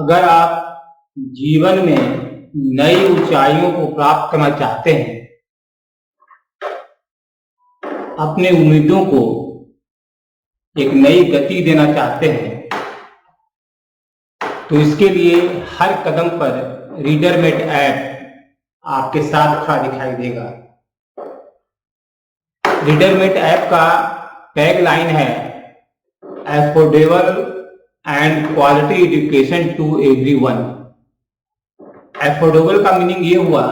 अगर आप जीवन में नई ऊंचाइयों को प्राप्त करना चाहते हैं, अपने उम्मीदों को एक नई गति देना चाहते हैं, तो इसके लिए हर कदम पर रीडरमेट ऐप आपके साथ खड़ा दिखाई देगा। रीडरमेट ऐप का टैगलाइन है affordable and quality education to everyone. Affordable का मीनिंग ये हुआ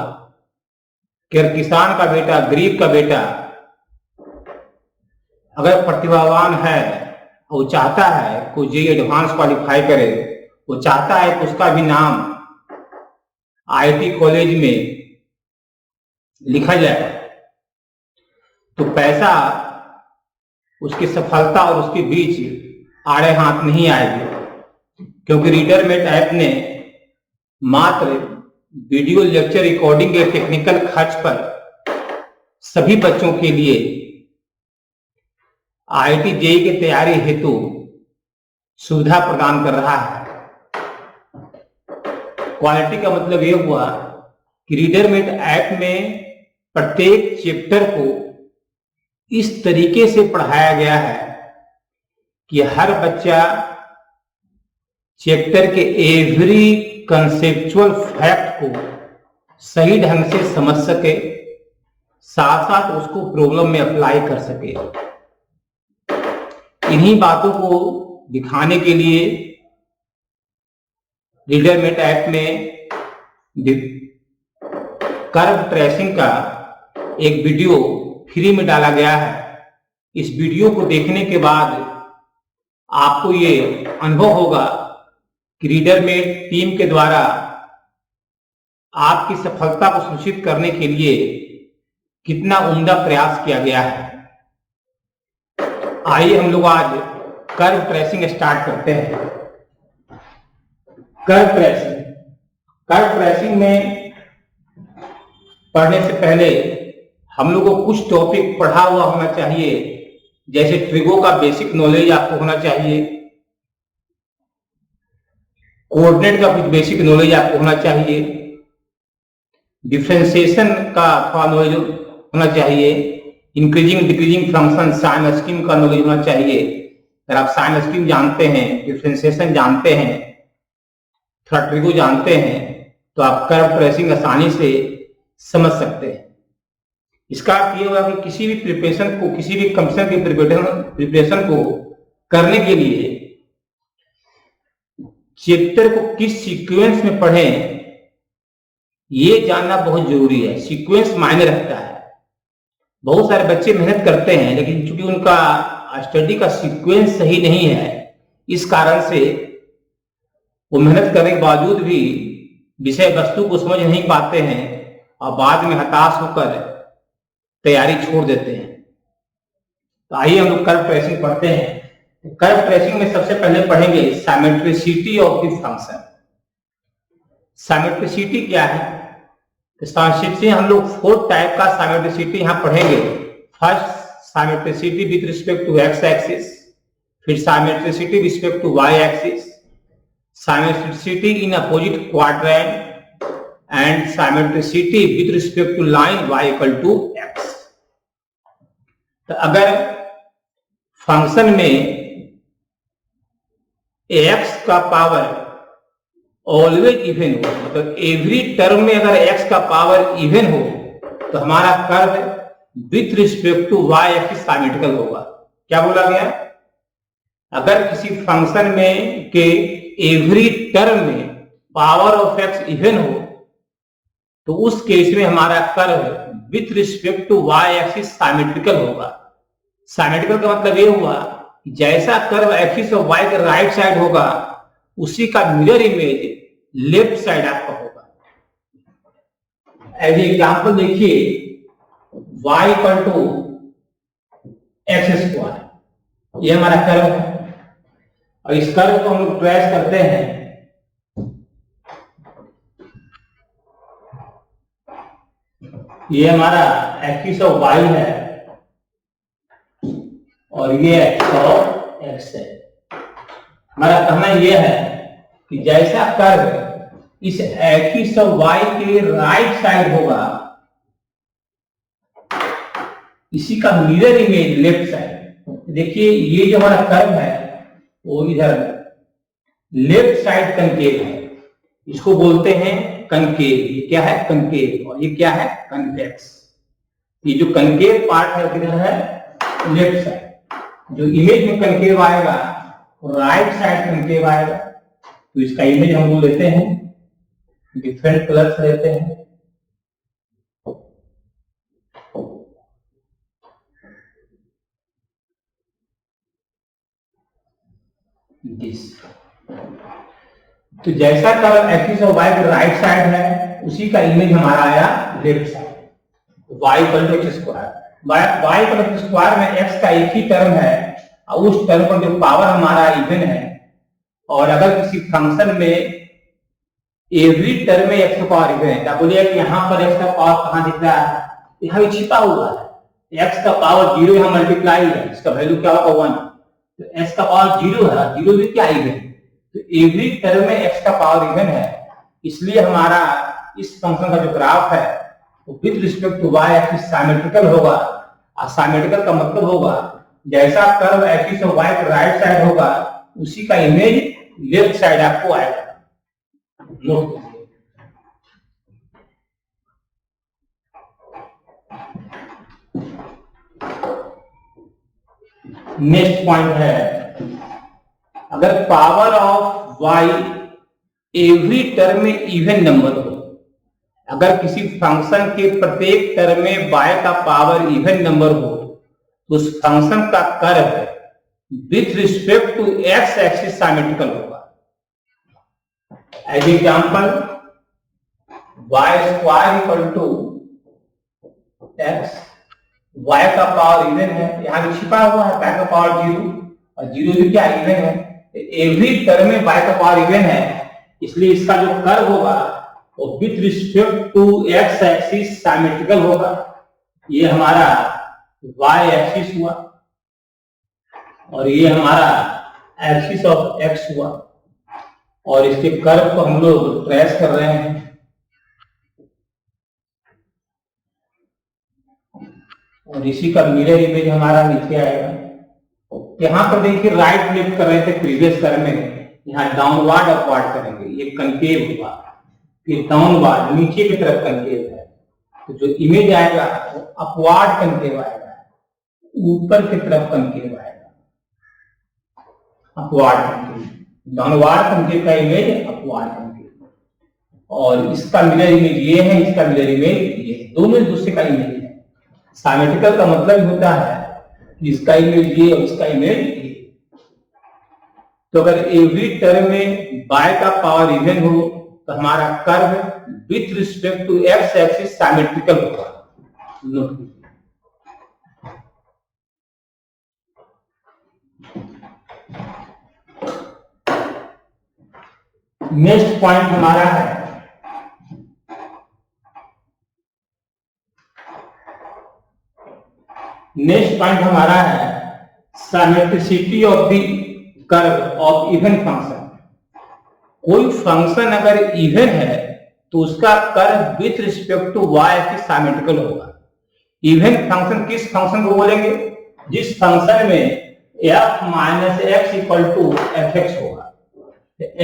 कि अगर किसान का बेटा, गरीब का बेटा अगर प्रतिभावान है, वो चाहता है कि जेईई एडवांस क्वालिफाई करे, वो चाहता है कि उसका भी नाम आईआईटी कॉलेज में लिखा जाए, तो पैसा उसकी सफलता और उसके बीच आड़े हाथ नहीं आएगी, क्योंकि रीडरमेट ऐप ने मात्र वीडियो लेक्चर रिकॉर्डिंग के टेक्निकल खर्च पर सभी बच्चों के लिए आईआईटी जेईई की तैयारी हेतु सुविधा प्रदान कर रहा है। क्वालिटी का मतलब यह हुआ कि रीडरमेट ऐप में प्रत्येक चैप्टर को इस तरीके से पढ़ाया गया है कि हर बच्चा चैप्टर के एवरी कंसेप्चुअल फैक्ट को सही ढंग से समझ सके, साथ साथ उसको प्रॉब्लम में अप्लाई कर सके। इन्हीं बातों को दिखाने के लिए रीडरमेट ऐप में कर्व ट्रेसिंग का एक वीडियो फ्री में डाला गया है। इस वीडियो को देखने के बाद आपको ये अनुभव होगा कि रीडरमेट टीम के द्वारा आपकी सफलता को सुनिश्चित करने के लिए कितना उम्दा प्रयास किया गया है। आइए हम लोग आज कर्व ट्रेसिंग स्टार्ट करते हैं। कर्व ट्रेसिंग में पढ़ने से पहले हम लोग को कुछ टॉपिक पढ़ा हुआ होना चाहिए, जैसे ट्रिगो का बेसिक नॉलेज आपको होना चाहिए, कोऑर्डिनेट का कुछ बेसिक नॉलेज आपको होना चाहिए, डिफरेंशिएशन का थोड़ा नॉलेज होना चाहिए, increasing decreasing function sine scheme का नॉलेज होना चाहिए। अगर आप साइन स्कीम जानते हैं, डिफरेंशिएशन जानते हैं, थोड़ा ट्रिगो जानते हैं, तो आप कर्व ट्रेसिंग आसानी से समझ सकते हैं। इसका अर्थ ये होगा कि किसी भी प्रिपरेशन को, किसी भी कंपटीशन की प्रिपरेशन को करने के लिए चैप्टर को किस सीक्वेंस में पढ़ें, ये जानना बहुत जरूरी है। सीक्वेंस मायने रखता है। बहुत सारे बच्चे मेहनत करते हैं, लेकिन चूंकि उनका स्टडी का सीक्वेंस सही नहीं है, इस कारण से वो मेहनत करने के बावजूद भी विषय वस्तु को समझ नहीं पाते हैं और बाद में हताश होकर तैयारी छोड़ देते हैं। तो आइए हम लोग कर्व ट्रेसिंग पढ़ते हैं। कर्व ट्रेसिंग में सबसे पहले पढ़ेंगे symmetricity of the function. Symmetricity क्या है? सिमेट्रिसिटी हम लोग 4 टाइप का सिमेट्रिसिटी यहां पढ़ेंगे। First, symmetricity with respect to X axis, फिर symmetricity respect to Y axis, symmetricity in opposite quadrant and symmetricity with respect to line y equal to x। तो अगर फंक्शन में x का पावर ऑलवेज इवन हो, मतलब every term में अगर x का पावर इवन हो, तो हमारा curve with respect to y axis symmetrical होगा। क्या बोला गया? अगर किसी फंक्शन में के एवरी टर्म में पावर ऑफ x इवन हो, तो उस केस में हमारा curve with respect to y axis symmetrical होगा। सिमेट्रिकल का मतलब ये हुआ कि जैसा कर्व एक्सिस ऑफ y के राइट साइड होगा, उसी का मिरर इमेज लेफ्ट साइड आपका होगा। एज एग्जाम्पल देखिए, y equal to x square, ये हमारा कर्व है और इस कर्व को हम लोग ट्रेस करते हैं। ये हमारा एक्सिस ऑफ y है और ये एक्सिस ऑफ x है। हमारा कहना ये है कि जैसा कर्व इस एक्सिस ऑफ वाई के राइट साइड होगा, इसी का मिरर इमेज लेफ्ट साइड। देखिए ये जो हमारा कर्व है वो इधर लेफ्ट साइड कनकेव है, इसको बोलते हैं कनकेव। ये क्या है? कनकेव। और ये क्या है? कन्वेक्स। ये जो कनकेव पार्ट है किधर है? Left side. जो इमेज में कनकेव आएगा वो राइट साइड कनकेव आएगा। तो इसका इमेज हम लोग लेते हैं, डिफरेंट कलर्स लेते हैं। तो जैसा कर्व एक्सिस ऑफ वाई के राइट साइड है उसी का इमेज हमारा आया left side. Y equal to x square. Y equal to square में एक्स का एक ही टर्म है और उस टर्म पर जो पावर हमारा इवन है, और अगर किसी फंक्शन में एवरी टर्म में एक्स का पावर इवन है, क्या बोलिए कि यहाँ पर एक्स का पावर कहाँ दिख रहा है? यहाँ भी छिपा हुआ है। एक्स का पावर 0 यहाँ मल्टीप्लाई है, इसका वैल्यू क्या होगा? 1। तो एक्स का पावर 0 है, 0 भी क्या इवन? तो एवरी टर्म में एक्स का पावर इवन है, इसलिए हमारा इस फंक्शन का जो ग्राफ है वो with respect to Y axis symmetrical होगा। और सिमेट्रिकल का मतलब होगा जैसा कर्व एक्सिस ऑफ वाई के राइट साइड होगा उसी का इमेज लेफ्ट साइड आपको आएगा। नोट कीजिए। नेक्स्ट पॉइंट है, अगर power of y every term में इवन नंबर हो, अगर किसी फंक्शन के प्रत्येक टर्म में y का पावर इवन नंबर हो तो उस फंक्शन का curve with respect to x axis symmetrical होगा। As example y square equal to x, y का पावर इवन है, यहाँ भी छिपा हुआ है y का पावर 0 और 0 भी क्या इवन है। एवरी टर्म में y का पावर इवन है, इसलिए इसका जो कर्व होगा वो with respect to x axis symmetrical होगा। ये हमारा y एक्सिस हुआ और ये हमारा एक्सिस ऑफ x हुआ, और इसके कर्व को हम लोग ट्रेस कर रहे हैं। और इसी का मिरर इमेज हमारा नीचे आएगा। यहां पर देखिए राइट लेफ्ट कर रहे थे प्रीवियस कर्व में, यहाँ डाउनवर्ड अपवर्ड करेंगे, ये कनकेव हुआ, फिर डाउनवर्ड नीचे की तरफ कनकेव है, तो जो इमेज आएगा वो अपवर्ड कनकेव आएगा, ऊपर की तरफ कनकेव आएगा, अपवर्ड कनकेव। डाउनवर्ड कनकेव का इमेज अपवर्ड कनकेव, और इसका मिरर इमेज ये है, इसका मिरर इमेज ये है, दोनों एक दूसरे का इमेज है। सिमेट्रिकल का मतलब होता है कि इसका इमेज ये और इसका इमेज ये। तो अगर एवरी टर्म में y का पावर इवन हो तो हमारा curve with respect to x axis symmetrical होगा। नोट कीजिए। नेक्स्ट पॉइंट हमारा है symmetricity of the curve of even function. कोई फंक्शन अगर इवन है तो उसका curve with respect to y axis symmetrical होगा। इवन फंक्शन किस फंक्शन को बोलेंगे? जिस फंक्शन में f minus x equal to f x होगा।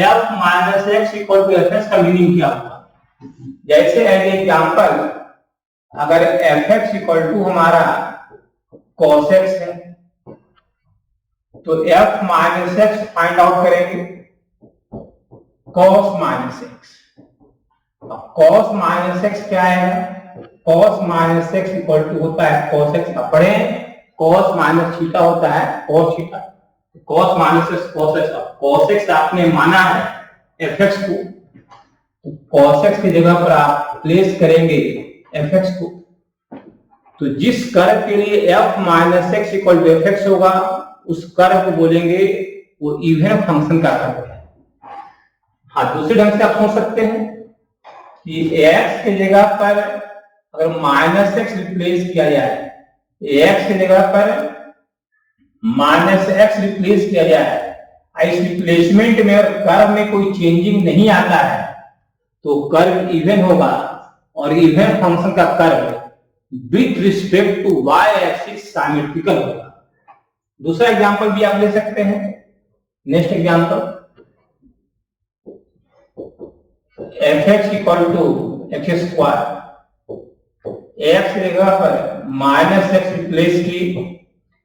f minus x equal to f x का मीनिंग क्या होगा? जैसे एज एग्जांपल अगर एफ एक्स इक्वल टू हमारा cos x है तो f minus x find out करेंगे, cos minus x. cos minus x क्या आएगा? cos minus x equal to होता है cos x, अब पढ़े cos माइनस थीटा होता है cos theta, cos minus x cos x। cos x आपने माना है fx को, तो cos x की जगह पर आप प्लेस करेंगे fx को। तो जिस कर्व के लिए f minus x equal to f x होगा उस कर्व को बोलेंगे वो इवन फंक्शन का कर्व है। हाँ, दूसरे ढंग से आप सोच सकते हैं कि x की जगह पर अगर माइनस एक्स रिप्लेस किया जाए, x की जगह पर माइनस एक्स रिप्लेस किया जाए, इस रिप्लेसमेंट में अगर कर्व में कोई चेंजिंग नहीं आता है तो कर्व इवन होगा, और इवन फंक्शन का curve with respect to y axis symmetrical होगा। दूसरा एग्जांपल भी आप ले सकते हैं। Next example, fx equal to x square, x की जगह पर माइनस एक्स रिप्लेस की,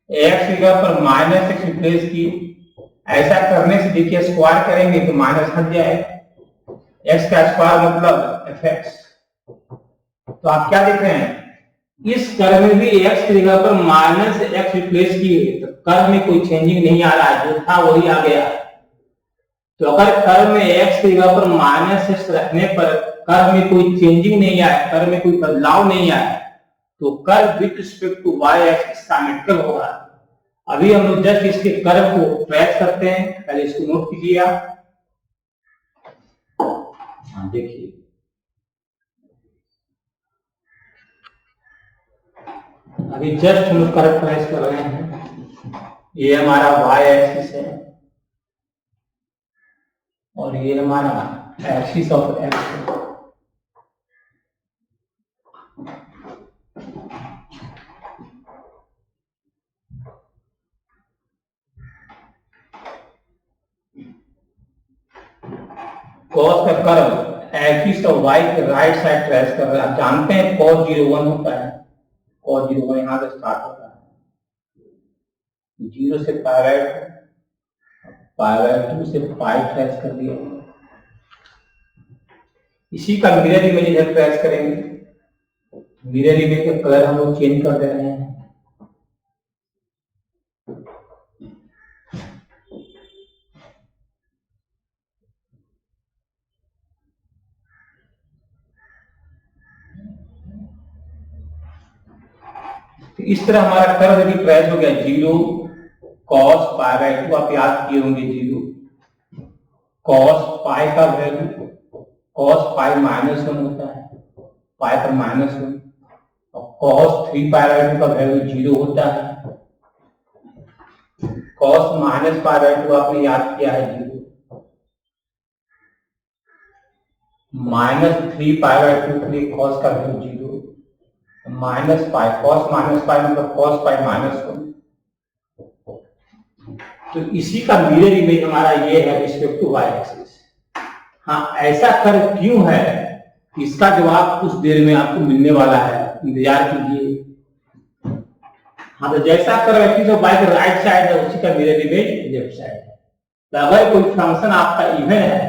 एक्स की जगह पर माइनस एक्स रिप्लेस की। ऐसा करने से देखिए स्क्वायर करेंगे तो माइनस हट जाएगा, एक्स का स्क्वायर मतलब fx। तो आप क्या देख रहे हैं, इस कर्व में भी एक्स की जगह पर माइनस एक्स रिप्लेस किए तो कर्व में कोई चेंजिंग नहीं आ रहा है, जो था वही आ गया। तो अगर कर्व में एक्स की जगह पर माइनस एक्स रखने पर कर्व में कोई चेंजिंग नहीं आया, कर्व में कोई बदलाव नहीं आया, तो curve with respect to y axis symmetrical होगा। अभी हम लोग जस्ट इसके कर्व को ट्रेस करते हैं, पहले इसको नोट कीजिए आप। देखिए अभी जस्ट हम लोग कर्व ट्रेस कर रहे हैं। ये हमारा y एक्सिस है और ये हमारा एक्सिस ऑफ x है। cos का कर्व एक्सिस ऑफ y के राइट साइड ट्रेस कर रहे हैं। आप जानते हैं cos 0 1 होता है, cos 0 1 यहां से स्टार्ट होता है, 0 से पाई2 से पाई ट्रेस कर दिया। इसी का मिरर इमेज इधर ट्रेस करेंगे। मिरर इमेज का कलर हम लोग चेंज कर दे रहे हैं। तो इस तरह हमारा कर्व भी ट्रेस हो गया। 0 cos पाई2, आप याद किए होंगे 0 cos पाई का वैल्यू cos पाई -1 होता है, पाई पर -1, और cos 3 पाई2 का वैल्यू 0 होता है। cos -पाई2 आपने याद किया है 0, -3 पाई2 के लिए cos का वैल्यू 0, माइनस पाई, cos -पाई मतलब cos पाई -1। तो इसी का मिरर इमेज हमारा ये है रिस्पेक्ट टू y एक्सिस। हाँ, ऐसा कर्व क्यों है, इसका जवाब कुछ देर में आपको मिलने वाला है, इंतजार कीजिए। हाँ, तो जैसा कर्व एक्सिस ऑफ y के राइट साइड है उसी का मिरर इमेज लेफ्ट साइड है। तो अगर कोई फंक्शन आपका इवन है,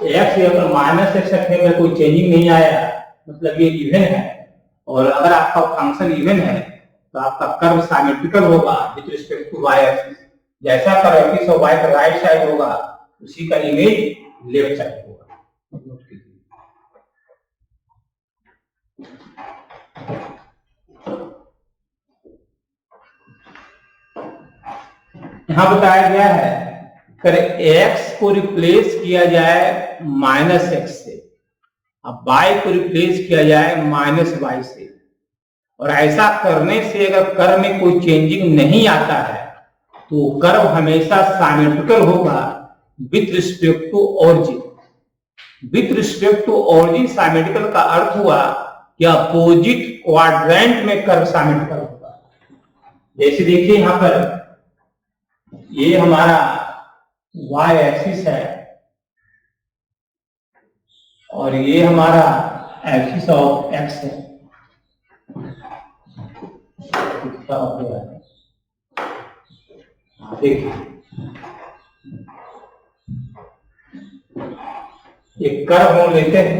x या पर -x रखने में कोई चेंजिंग नहीं आया, मतलब ये इवन है, और अगर आपका फंक्शन इवन है तो आपका कर्व सिमेट्रिकल होगा with respect to y axis. जैसा कर्व एक्सिस ऑफ y का राइट साइड होगा उसी का इमेज लेफ्ट साइड होगा। यहां बताया गया है अगर x को रिप्लेस किया जाए -x से, अब y को रिप्लेस किया जाए -y से, और ऐसा करने से अगर कर्व में कोई चेंजिंग नहीं आता है तो कर्व हमेशा सिमेट्रिकल होगा with respect to origin. With respect to origin symmetrical का अर्थ हुआ कि अपोजिट क्वाड्रेंट में कर्व सिमेट्रिकल होगा। जैसे देखिए यहां पर ये हमारा y एक्सिस है और ये हमारा एक्सिस ऑफ x है। देखिए एक कर्व हम लेते हैं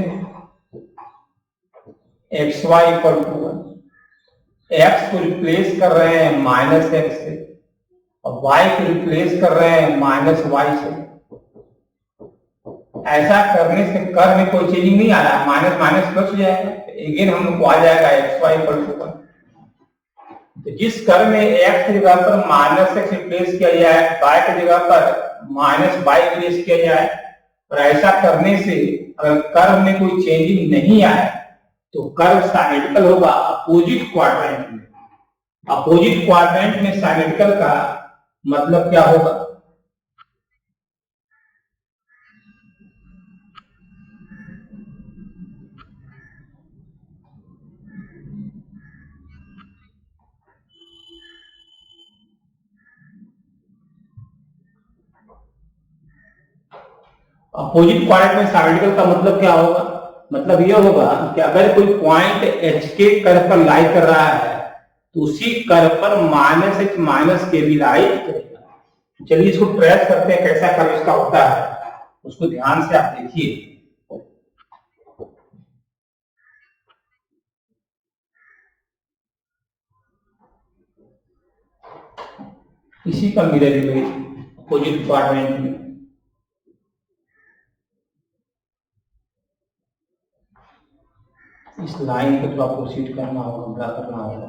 xy इक्वल टू 1, x को रिप्लेस कर रहे हैं -x से और y को रिप्लेस कर रहे हैं -y से। ऐसा करने से कर्व में कोई चेंजिंग नहीं आ रहा, माइनस माइनस प्लस हो जाएगा, अगेन हम लोग को आ जाएगा xy इक्वल टू 1। तो जिस कर्व में x की जगह पर -x रिप्लेस किया जाए, y की जगह पर -y रिप्लेस किया जाए, और ऐसा करने से अगर कर्व में कोई चेंजिंग नहीं आए तो कर्व सिमेट्रिकल होगा अपोजिट क्वाड्रेंट में। अपोजिट क्वाड्रेंट में सिमेट्रिकल का मतलब क्या होगा, अपोजिट क्वाड्रेंट में सिमेट्रिकल का मतलब क्या होगा? मतलब यह होगा कि अगर कोई पॉइंट एच के कर्व पर लाई कर रहा है तो उसी कर्व पर माइनस एच माइनस के भी लाई करेगा। चलिए इसको ट्रेस करते हैं, कैसा कर्व इसका होता है उसको ध्यान से आप देखिए। इसी का मिरर इमेज अपोजिट क्वाड्रेंट में इस लाइन को थोड़ा प्रोसीड करना होगा, ड्रा करना होगा।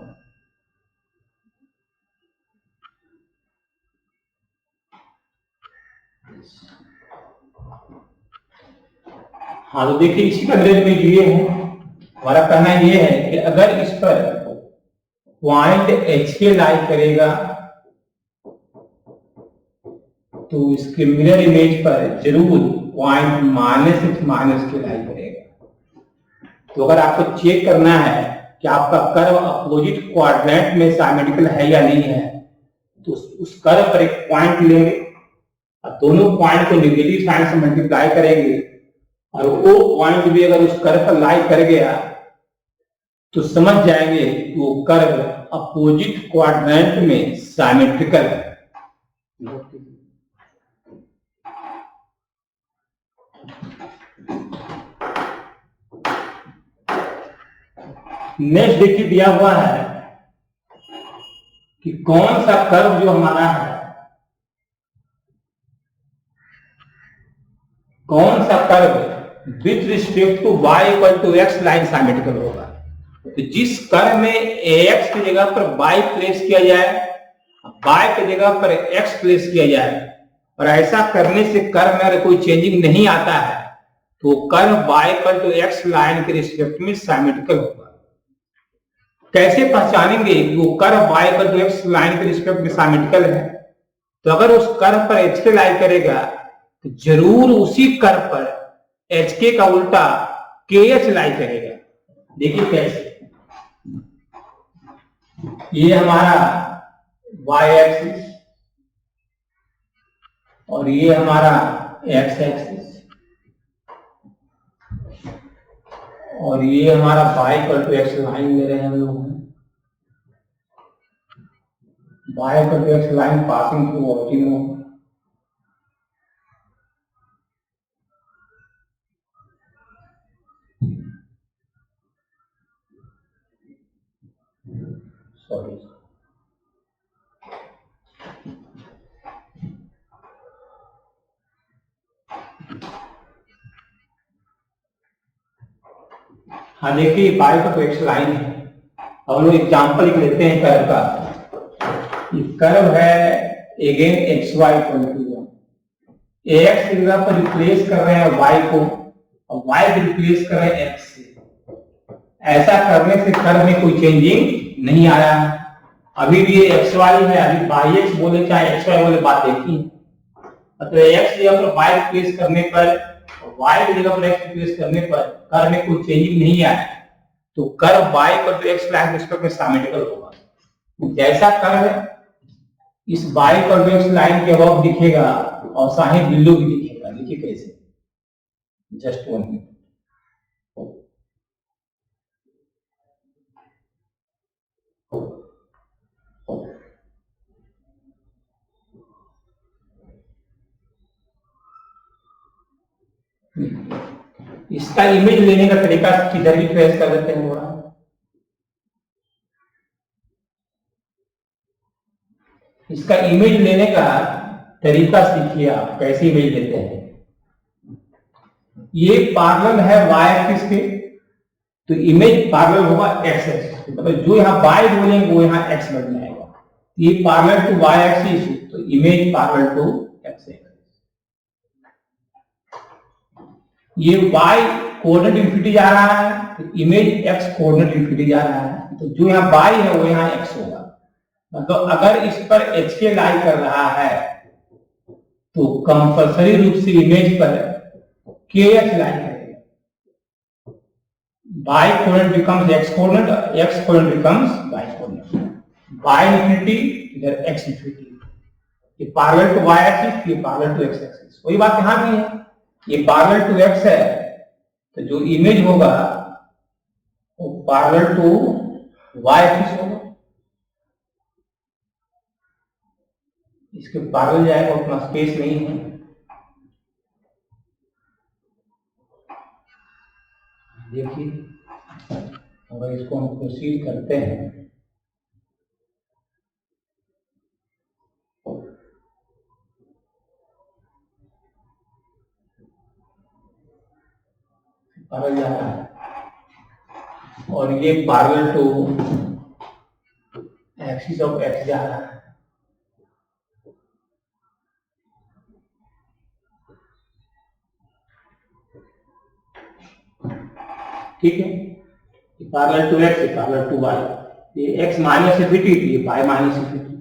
हाँ तो देखिए इसी का मिरर इमेज ये है। हमारा कहना ये है कि अगर इस पर पॉइंट एच के लाई करेगा तो इसके मिरर इमेज पर जरूर पॉइंट माइनस एच माइनस के लाई करेगा। तो अगर आपको चेक करना है कि आपका कर्व अपोजिट क्वाड्रेंट में सिमेट्रिकल है या नहीं है तो उस कर्व पर एक पॉइंट लेंगे और दोनों पॉइंट को नेगेटिव साइन से मल्टीप्लाई करेंगे और वो पॉइंट भी अगर उस कर्व पर लाई कर गया तो समझ जाएंगे कि वो कर्व अपोजिट क्वाड्रेंट में सिमेट्रिकल है। नेक्स्ट देखिए दिया हुआ है कि कौन सा कर्व जो हमारा है, कौन सा curve with respect to y equal to x line symmetrical होगा। तो जिस कर्व में ax की जगह पर y प्लेस किया जाए, y की जगह पर x प्लेस किया जाए और ऐसा करने से कर्व में अगर कोई चेंजिंग नहीं आता है तो curve y equal to x line के रिस्पेक्ट में सिमेट्रिकल होगा। कैसे पहचानेंगे कि वो curve y equal to x line के रिस्पेक्ट में सिमेट्रिकल है? तो अगर उस कर्व पर h के लाई करेगा तो जरूर उसी कर्व पर HK का उल्टा KH लाई करेगा। देखिए कैसे, ये हमारा y एक्सिस और ये हमारा x एक्सिस और ये हमारा y equal to x line ले रहे हैं हम लोग। y equal to x line passing through origin. Sorry, हाँ देखिए y का तो x लाइन है। हम लोग एग्जांपल लिख लेते हैं कर्व का। ये कर्व है again xy equal to 1। ax की जगह पर रिप्लेस कर रहे हैं y को और y को रिप्लेस कर रहे हैं x से। ऐसा करने से कर्व में कोई चेंजिंग नहीं आ रहा है। अभी भी ये xy है, अभी yx बोले चाहे xy बोले बात एक ही है। मतलब x की जगह पर y रिप्लेस करने पर, y की जगह पर x रिप्लेस करने पर कर्व में कोई चेंजिंग नहीं आया तो curve y equal to x line respect में सिमेट्रिकल होगा। जैसा कर्व इस y equal to x line के अबव दिखेगा और साइड बिंदु भी दिखेगा। देखिए कैसे, जस्ट 1 मिनट। इसका इमेज लेने का तरीका किधर भी ट्रेस कर देते हैं। इसका इमेज लेने का तरीका सीखिए आप, कैसे इमेज लेते हैं। ये पैरेलल है y एक्सिस के तो इमेज पैरेलल होगा x एक्सिस के। मतलब जो यहाँ y बोलेंगे वो यहाँ x बन जाएगा। ये पैरेलल टू y एक्सिस तो image parallel to x axis. ये y कोऑर्डिनेट इंफिनिटी जा रहा है तो इमेज x कोऑर्डिनेट इंफिनिटी जा रहा है। तो जो यहाँ y है वो यहाँ x होगा। मतलब अगर इस पर h के लाई कर रहा है तो कंपल्सरी रूप से इमेज पर kh लाई करेगा। y coordinate becomes x coordinate, x coordinate becomes y coordinate. y infinity इधर x इंफिनिटी। ये पैरेलल टू y एक्सिस, ये पैरेलल टू x एक्सिस। वही बात यहाँ भी है, ये पैरेलल टू एक्स है, तो जो इमेज होगा वो पैरेलल टू वाई एक्सिस होगा। इसके पैरेलल जाएगा, उतना स्पेस नहीं है। देखिए अगर इसको हम प्रोसीड करते हैं पैरेलल जा रहा है, और ये parallel to axis of x जा रहा है। ठीक है, parallel to x, parallel to y, ये एक्स माइनस इन्फिनिटी, ये वाई माइनस इन्फिनिटी।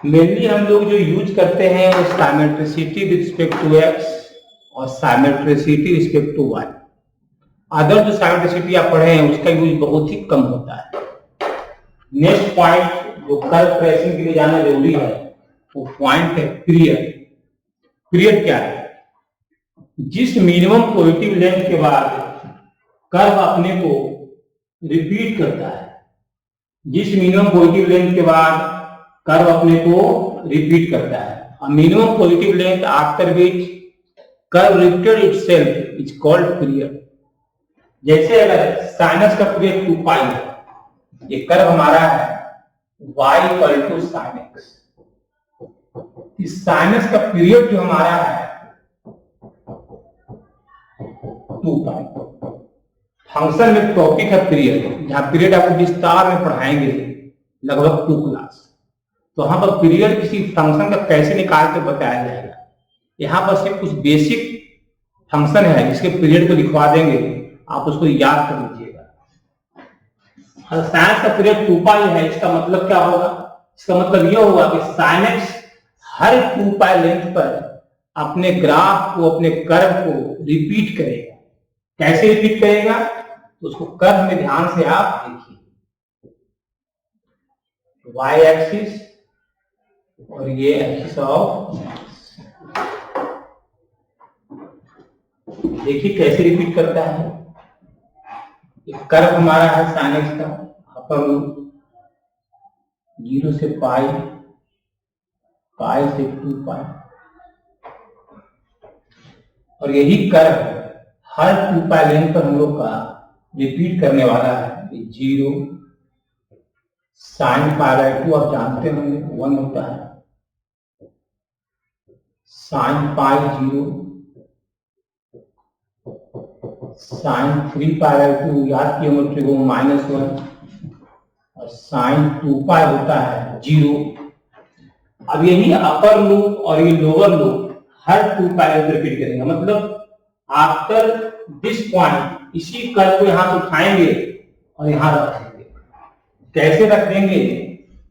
मेनली हम लोग जो यूज करते हैं वो symmetricity with respect to x और symmetricity respect to y. Other जो साइमेट्रिसिटी आप पढ़े हैं उसका यूज बहुत ही कम होता है। नेक्स्ट पॉइंट जो कर्व ट्रेसिंग के लिए जाना जरूरी है वो पॉइंट है पीरियड। पीरियड क्या है? जिस मिनिमम पॉजिटिव लेंथ के बाद कर्व अपने को रिपीट करता है, जिस मिनिमम पॉजिटिव लेंथ के बाद कर्व अपने को रिपीट करता है, minimum positive length after which curve repeated itself is called period. जैसे अगर साइनस का पीरियड 2 पाई है, ये कर्व हमारा है y equal to sine x, इस साइनस का पीरियड जो हमारा है 2 पाई। फंक्शन में टॉपिक है पीरियड, जहां पीरियड आपको विस्तार में पढ़ाएंगे लगभग 2 क्लास। तो वहां पर पीरियड किसी फंक्शन का कैसे निकाल के बताया जाएगा। यहाँ पर सिर्फ कुछ बेसिक फंक्शन है जिसके पीरियड को लिखवा देंगे, आप उसको याद कर लीजिएगा। साइनस का पीरियड 2 पाई है, इसका मतलब क्या होगा? इसका मतलब यह होगा कि साइन एक्स हर 2 पाई लेंथ पर अपने ग्राफ को, अपने कर्व को रिपीट करेगा। कैसे रिपीट करेगा? उसको कर्व में ध्यान से आप देखिए, वाई एक्सिस और ये एक्सिस ऑफ, देखिए कैसे रिपीट करता है। कर्व हमारा है साइन एक्स का, अपर 0 से पाई, पाई से 2 पाई, और यही कर्व हर 2 पाई लेंथ पर हम लोग का रिपीट करने वाला है। 0 साइन पाई बाय 2 आप जानते होंगे 1 होता है, sine pi 0, sine 3 pi by 2 याद किए होंगे तो -1, और साइन 2 पाई होता है 0। अब यही अपर लूप और ये लोअर लूप हर 2 पाई रिपीट करेंगे। मतलब आफ्टर दिस पॉइंट इसी कर्व को यहां से उठाएंगे और यहां रख देंगे। कैसे रख देंगे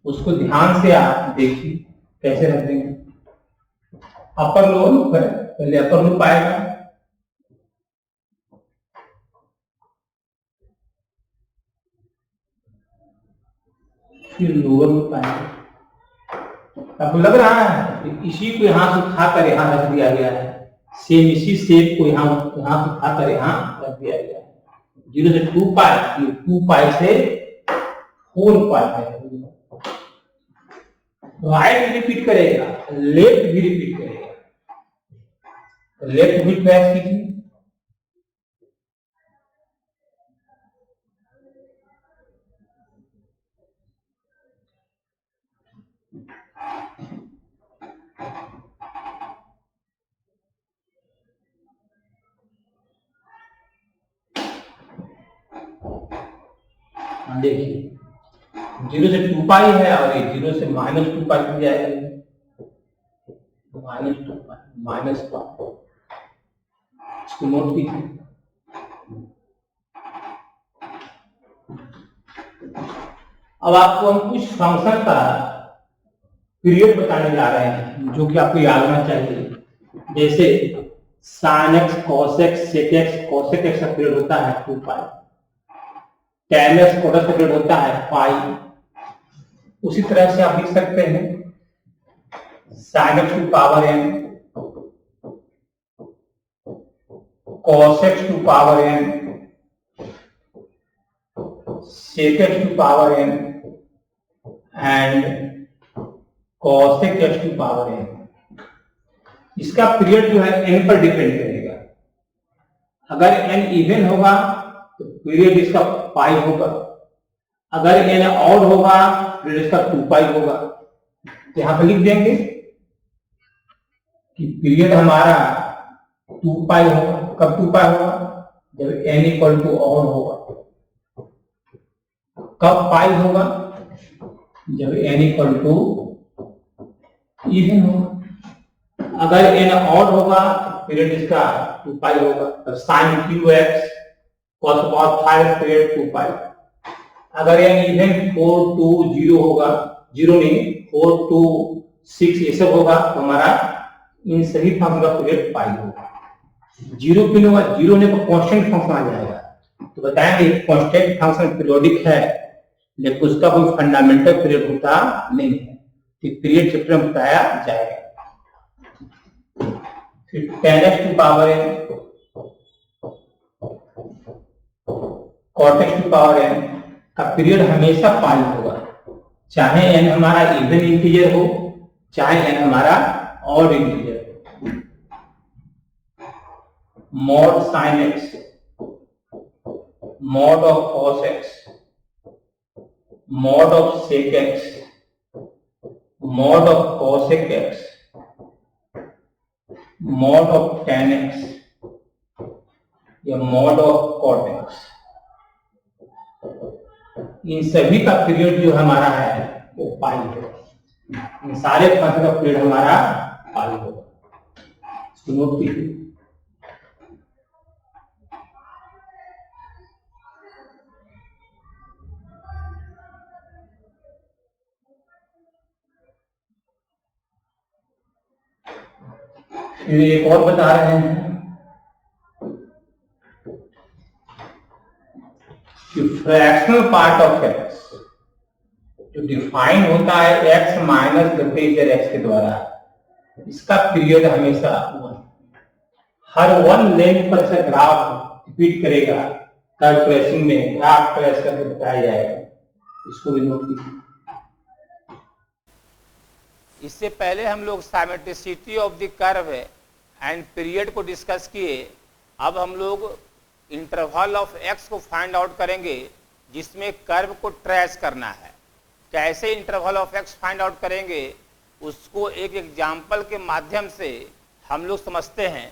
उसको ध्यान से आप देखिए, कैसे रख देंगे। अपर लोअर लूप है, पहले अपर लूप आएगा, फिर लोअर लूप आएगा। आपको लग रहा है कि इसी को यहां से उठाकर यहां रख दिया गया है, सेम इसी शेप को यहां से उठाकर यहां रख दिया गया है। 0 से 2 पाई, 2 पाई से 4 पाई है। राइट भी रिपीट करेगा, लेफ्ट भी रिपीट करेगा। तो लेफ्ट भी ट्रेस कीजिए, देखिए 0 से 2 पाई है और ये 0 से -2 पाई हो जाएगा, -2 पाई, -पाई, इसको नोट कीजिए। अब आपको हम कुछ फंक्शन का पीरियड बताने जा रहे हैं जो कि आपको याद होना चाहिए। जैसे sine x, cos x, sec x, cosec x का पीरियड होता है 2 पाई, tan एक्स कोटस का पीरियड होता है पाई। उसी तरह से आप लिख सकते हैं sin x to power n cos x to power n, sec x to power n and cosec x to power n। इसका पीरियड जो है n पर डिपेंड करेगा। अगर n इवन होगा तो पीरियड इसका पाई होगा, अगर n ऑड होगा पीरियड इसका 2 पाई होगा। तो यहां पर लिख देंगे कि पीरियड हमारा 2 पाई होगा। कब 2 पाई होगा? जब n इक्वल टू ऑड होगा। कब पाई होगा? जब n इक्वल टू इवन होगा। अगर n ऑड होगा पीरियड इसका 2 पाई होगा। तो sin qx cos 5 पीरियड 2 पाई। अगर n इवन 4 2 0 होगा, 0 नहीं 4 2 6 ये सब होगा तो हमारा इन सभी फंक्शन का पीरियड पाई होगा। 0 क्यों होगा? 0 होने पर कांस्टेंट फंक्शन आ जाएगा। तो बताएंगे कांस्टेंट फंक्शन पीरियोडिक है लेकिन उसका कोई फंडामेंटल पीरियड होता नहीं है। पीरियड चैप्टर में बताया जाएगा। फिर tan x to power n cot x to power n का पीरियड हमेशा पाई होगा, चाहे n हमारा इवन इंटीजर हो चाहे n हमारा ऑड इंटीजर हो। Mod sin x, mod of cos x, mod of sec x, mod of cosec x, mod of tan x या मॉड ऑफ cot x, इन सभी का पीरियड जो हमारा है वो पाई होगा। इन सारे फंक्शन का पीरियड हमारा पाई होगा। सुनो फिर एक और बता रहे हैं कि फ्रैक्शनल पार्ट ऑफ x जो डिफाइन होता है x माइनस लिटरेचर x के द्वारा, इसका पीरियड हमेशा 1। हर 1 लेंथ पर से ग्राफ रिपीट करेगा। कर्व ट्रेसिंग में ग्राफ ट्रेस करके बताया जाएगा। इसको भी नोट कीजिए। इससे पहले हम लोग symmetricity of the curve and period को डिस्कस किए। अब हम लोग इंटरवल ऑफ x को फाइंड आउट करेंगे जिसमें कर्व को ट्रेस करना है। कैसे interval of x find out करेंगे उसको एक एग्जाम्पल के माध्यम से हम लोग समझते हैं।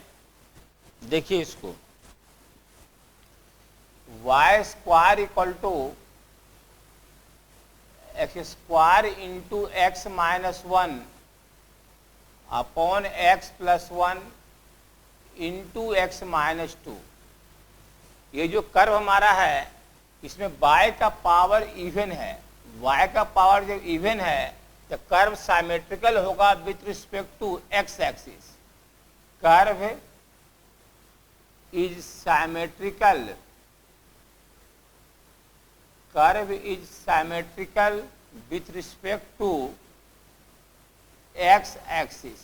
देखिए इसको, y square equal to x square into x minus 1 upon x plus 1 into x minus 2। ये जो कर्व हमारा है इसमें y का पावर इवन है। y का पावर जब इवन है तो कर्व साइमेट्रिकल होगा with respect to x axis. Curve is symmetrical, curve is symmetrical with respect to x axis.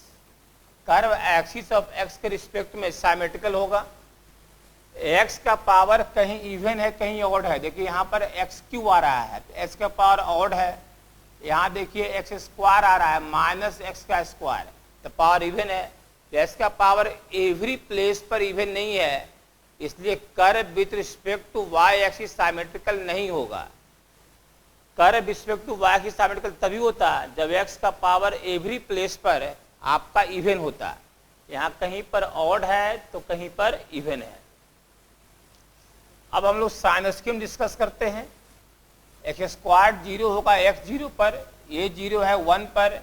Curve axis of x के रिस्पेक्ट में साइमेट्रिकल होगा। x का पावर कहीं इवन है कहीं ऑड है। देखिए यहाँ पर x क्यों आ रहा है तो x का पावर ऑड है। यहाँ देखिए x स्क्वायर आ रहा है माइनस x का स्क्वायर, तो पावर इवन है। तो x का पावर एवरी प्लेस पर इवन नहीं है, इसलिए curve with respect to y axis symmetrical नहीं होगा। Curve respect to y axis symmetrical तभी होता है जब x का पावर एवरी प्लेस पर आपका इवन होता है। यहाँ कहीं पर ऑड है तो कहीं पर इवन है। अब हम लोग साइन स्कीम डिस्कस करते हैं। एक्स स्क्वायर 0 होगा x 0 पर, ये 0 है 1 पर।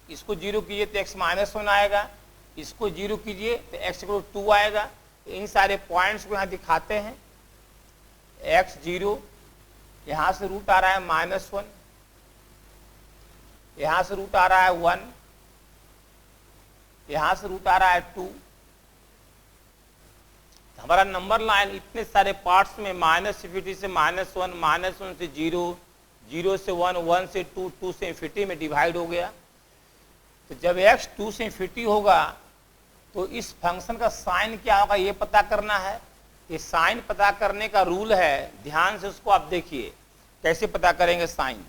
इसको 0 कीजिए तो x माइनस 1 आएगा, इसको 0 कीजिए तो x इक्वल 2 आएगा। तो इन सारे पॉइंट्स को यहाँ दिखाते हैं। x 0, यहाँ से रूट आ रहा है माइनस 1, यहाँ से रूट आ रहा है 1, यहाँ से रूट आ रहा है 2। हमारा नंबर लाइन इतने सारे पार्ट्स में माइनस इंफिनिटी से माइनस 1, माइनस 1 से 0, 0 से 1, 1 से 2, 2 से इंफिनिटी में डिवाइड हो गया। तो जब x 2 से इंफिनिटी होगा तो इस फंक्शन का साइन क्या होगा ये पता करना है। ये साइन पता करने का रूल है, ध्यान से उसको आप देखिए कैसे पता करेंगे साइन।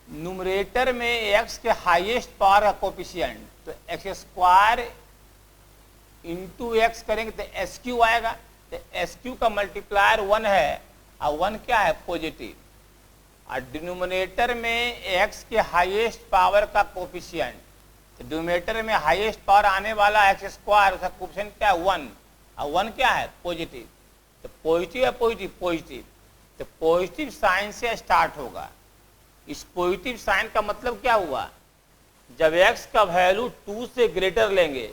न्यूमरेटर में x के हाईएस्ट पावर का कोफिशिएंट, तो एक्स स्क्वायर इंटू एक्स करेंगे तो एस क्यू आएगा। तो एस क्यू का मल्टीप्लायर 1 है और 1 क्या है पॉजिटिव। और डिनोमिनेटर में x के हाईएस्ट पावर का कोफिशिएंट, तो डिनोमिनेटर में हाईएस्ट पावर आने वाला एक्स स्क्वायर, उसका कोफिशिएंट क्या है 1 और 1 क्या है पॉजिटिव। तो पॉजिटिव है पॉजिटिव पॉजिटिव, तो पॉजिटिव साइन से स्टार्ट होगा। इस पॉजिटिव साइन का मतलब क्या हुआ, जब x का वैल्यू 2 से ग्रेटर लेंगे,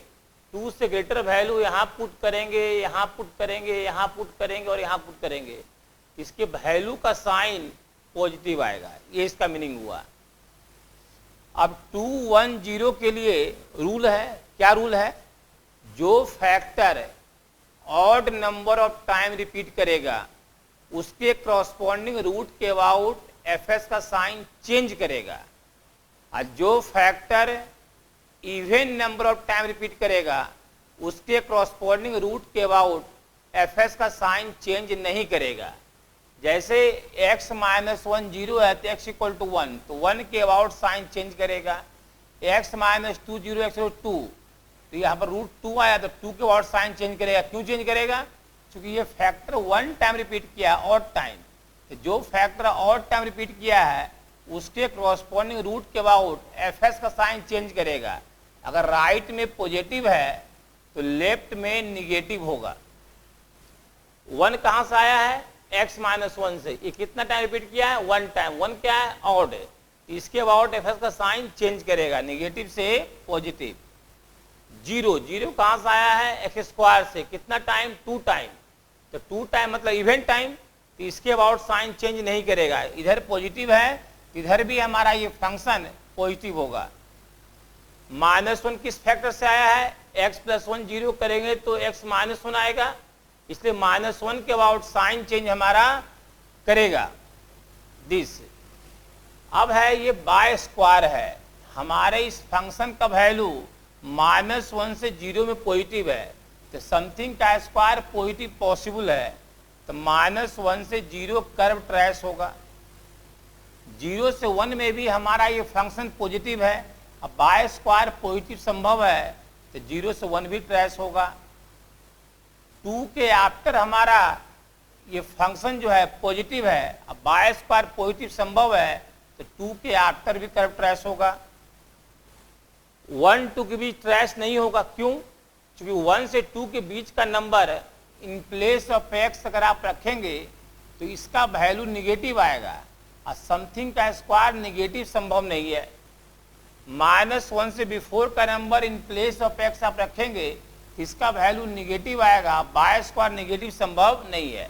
2 से ग्रेटर वैल्यू यहाँ पुट करेंगे, यहाँ पुट करेंगे, यहाँ पुट करेंगे और यहाँ पुट करेंगे, इसके वैल्यू का साइन पॉजिटिव आएगा। ये इसका मीनिंग हुआ। अब 2 1 0 के लिए रूल है, क्या रूल है, जो factor odd number of time repeat करेगा उसके क्रॉसपॉन्डिंग रूट के अबाउट एफएस का साइन चेंज करेगा, और जो factor even number of time repeat करेगा उसके क्रॉसपॉन्डिंग रूट के अबाउट एफएस का साइन चेंज नहीं करेगा। जैसे x माइनस 1 0 है तो x इक्वल टू 1, तो 1 के अबाउट साइन चेंज करेगा। x माइनस 2 0 x 2, तो यहाँ पर रूट 2 आया तो 2 के अबाउट साइन चेंज करेगा। क्यों चेंज करेगा, क्योंकि ये फैक्टर 1 टाइम रिपीट किया ऑड टाइम, तो जो फैक्टर ऑड टाइम रिपीट किया है उसके क्रॉसपॉन्डिंग रूट के अबाउट एफएस का साइन चेंज करेगा। अगर राइट में पॉजिटिव है तो लेफ्ट में निगेटिव होगा। 1 कहां से आया है, x माइनस 1 से, ये कितना टाइम रिपीट किया है 1 टाइम, 1 क्या है ऑड है, इसके अबाउट एफएस का साइन चेंज करेगा निगेटिव से पॉजिटिव। 0 0 कहां से आया है एक्स स्क्वायर से, कितना टाइम 2 टाइम, तो 2 टाइम मतलब इवेंट टाइम, तो इसके अबाउट साइन चेंज नहीं करेगा। इधर पॉजिटिव है, इधर भी हमारा ये फंक्शन पॉजिटिव होगा। -1 किस फैक्टर से आया है, x प्लस 1 0 करेंगे तो x माइनस 1 आएगा, इसलिए -1 के अबाउट साइन चेंज हमारा करेगा दिस। अब है ये बाय स्क्वायर है, हमारे इस फंक्शन का वैल्यू -1 से 0 में पॉजिटिव है, तो समथिंग का स्क्वायर पॉजिटिव पॉसिबल है, तो -1 से 0 कर्व ट्रेस होगा। 0 से 1 में भी हमारा ये फंक्शन पॉजिटिव है, अब बाय स्क्वायर पॉजिटिव संभव है तो 0 से 1 भी ट्रेस होगा। 2 के आफ्टर हमारा ये फंक्शन जो है पॉजिटिव है, अब बाय स्क्वायर पॉजिटिव संभव है तो 2 के आफ्टर भी कर्व ट्रेस होगा। 1 2 के बीच ट्रेस नहीं होगा, क्यों, क्योंकि 1 से 2 के बीच का number in place of x अगर आप रखेंगे तो इसका वैल्यू निगेटिव आएगा, और समथिंग का स्क्वायर निगेटिव संभव नहीं है। -1 से बिफोर का number in place of x आप रखेंगे तो इसका वैल्यू निगेटिव आएगा, बाय स्क्वायर निगेटिव संभव नहीं है।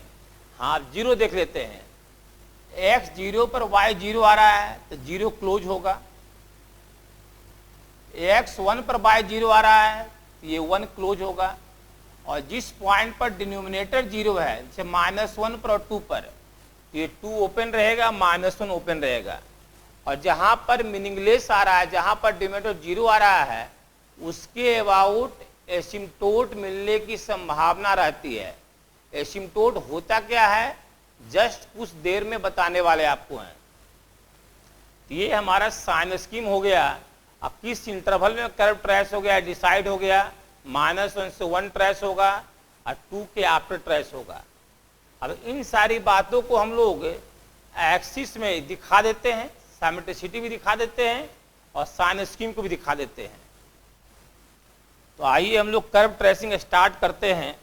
हाँ, आप 0 देख लेते हैं, x 0 पर y 0 आ रहा है तो 0 क्लोज होगा, x 1 पर y 0 आ रहा है तो ये 1 क्लोज होगा, और जिस पॉइंट पर डिनोमिनेटर 0 है, जैसे -1 पर और 2 पर, ये 2 ओपन रहेगा, -1 ओपन रहेगा, और जहां पर मीनिंगलेस आ रहा है, जहां पर डिनोमिनेटर 0 आ रहा है, उसके अबाउट एसिम्टोट मिलने की संभावना रहती है। एसिम्टोट होता क्या है, जस्ट कुछ देर में बताने वाले आपको हैं। ये हमारा साइन स्कीम हो गया। अब किस इंटरवल में कर्व ट्रेस हो गया डिसाइड हो गया, -1 से 1 ट्रेस होगा और 2 के आफ्टर ट्रेस होगा। अब इन सारी बातों को हम लोग एक्सिस में दिखा देते हैं, साइमेट्रिसिटी भी दिखा देते हैं और साइन स्कीम को भी दिखा देते हैं। तो आइए हम लोग कर्व ट्रेसिंग स्टार्ट करते हैं।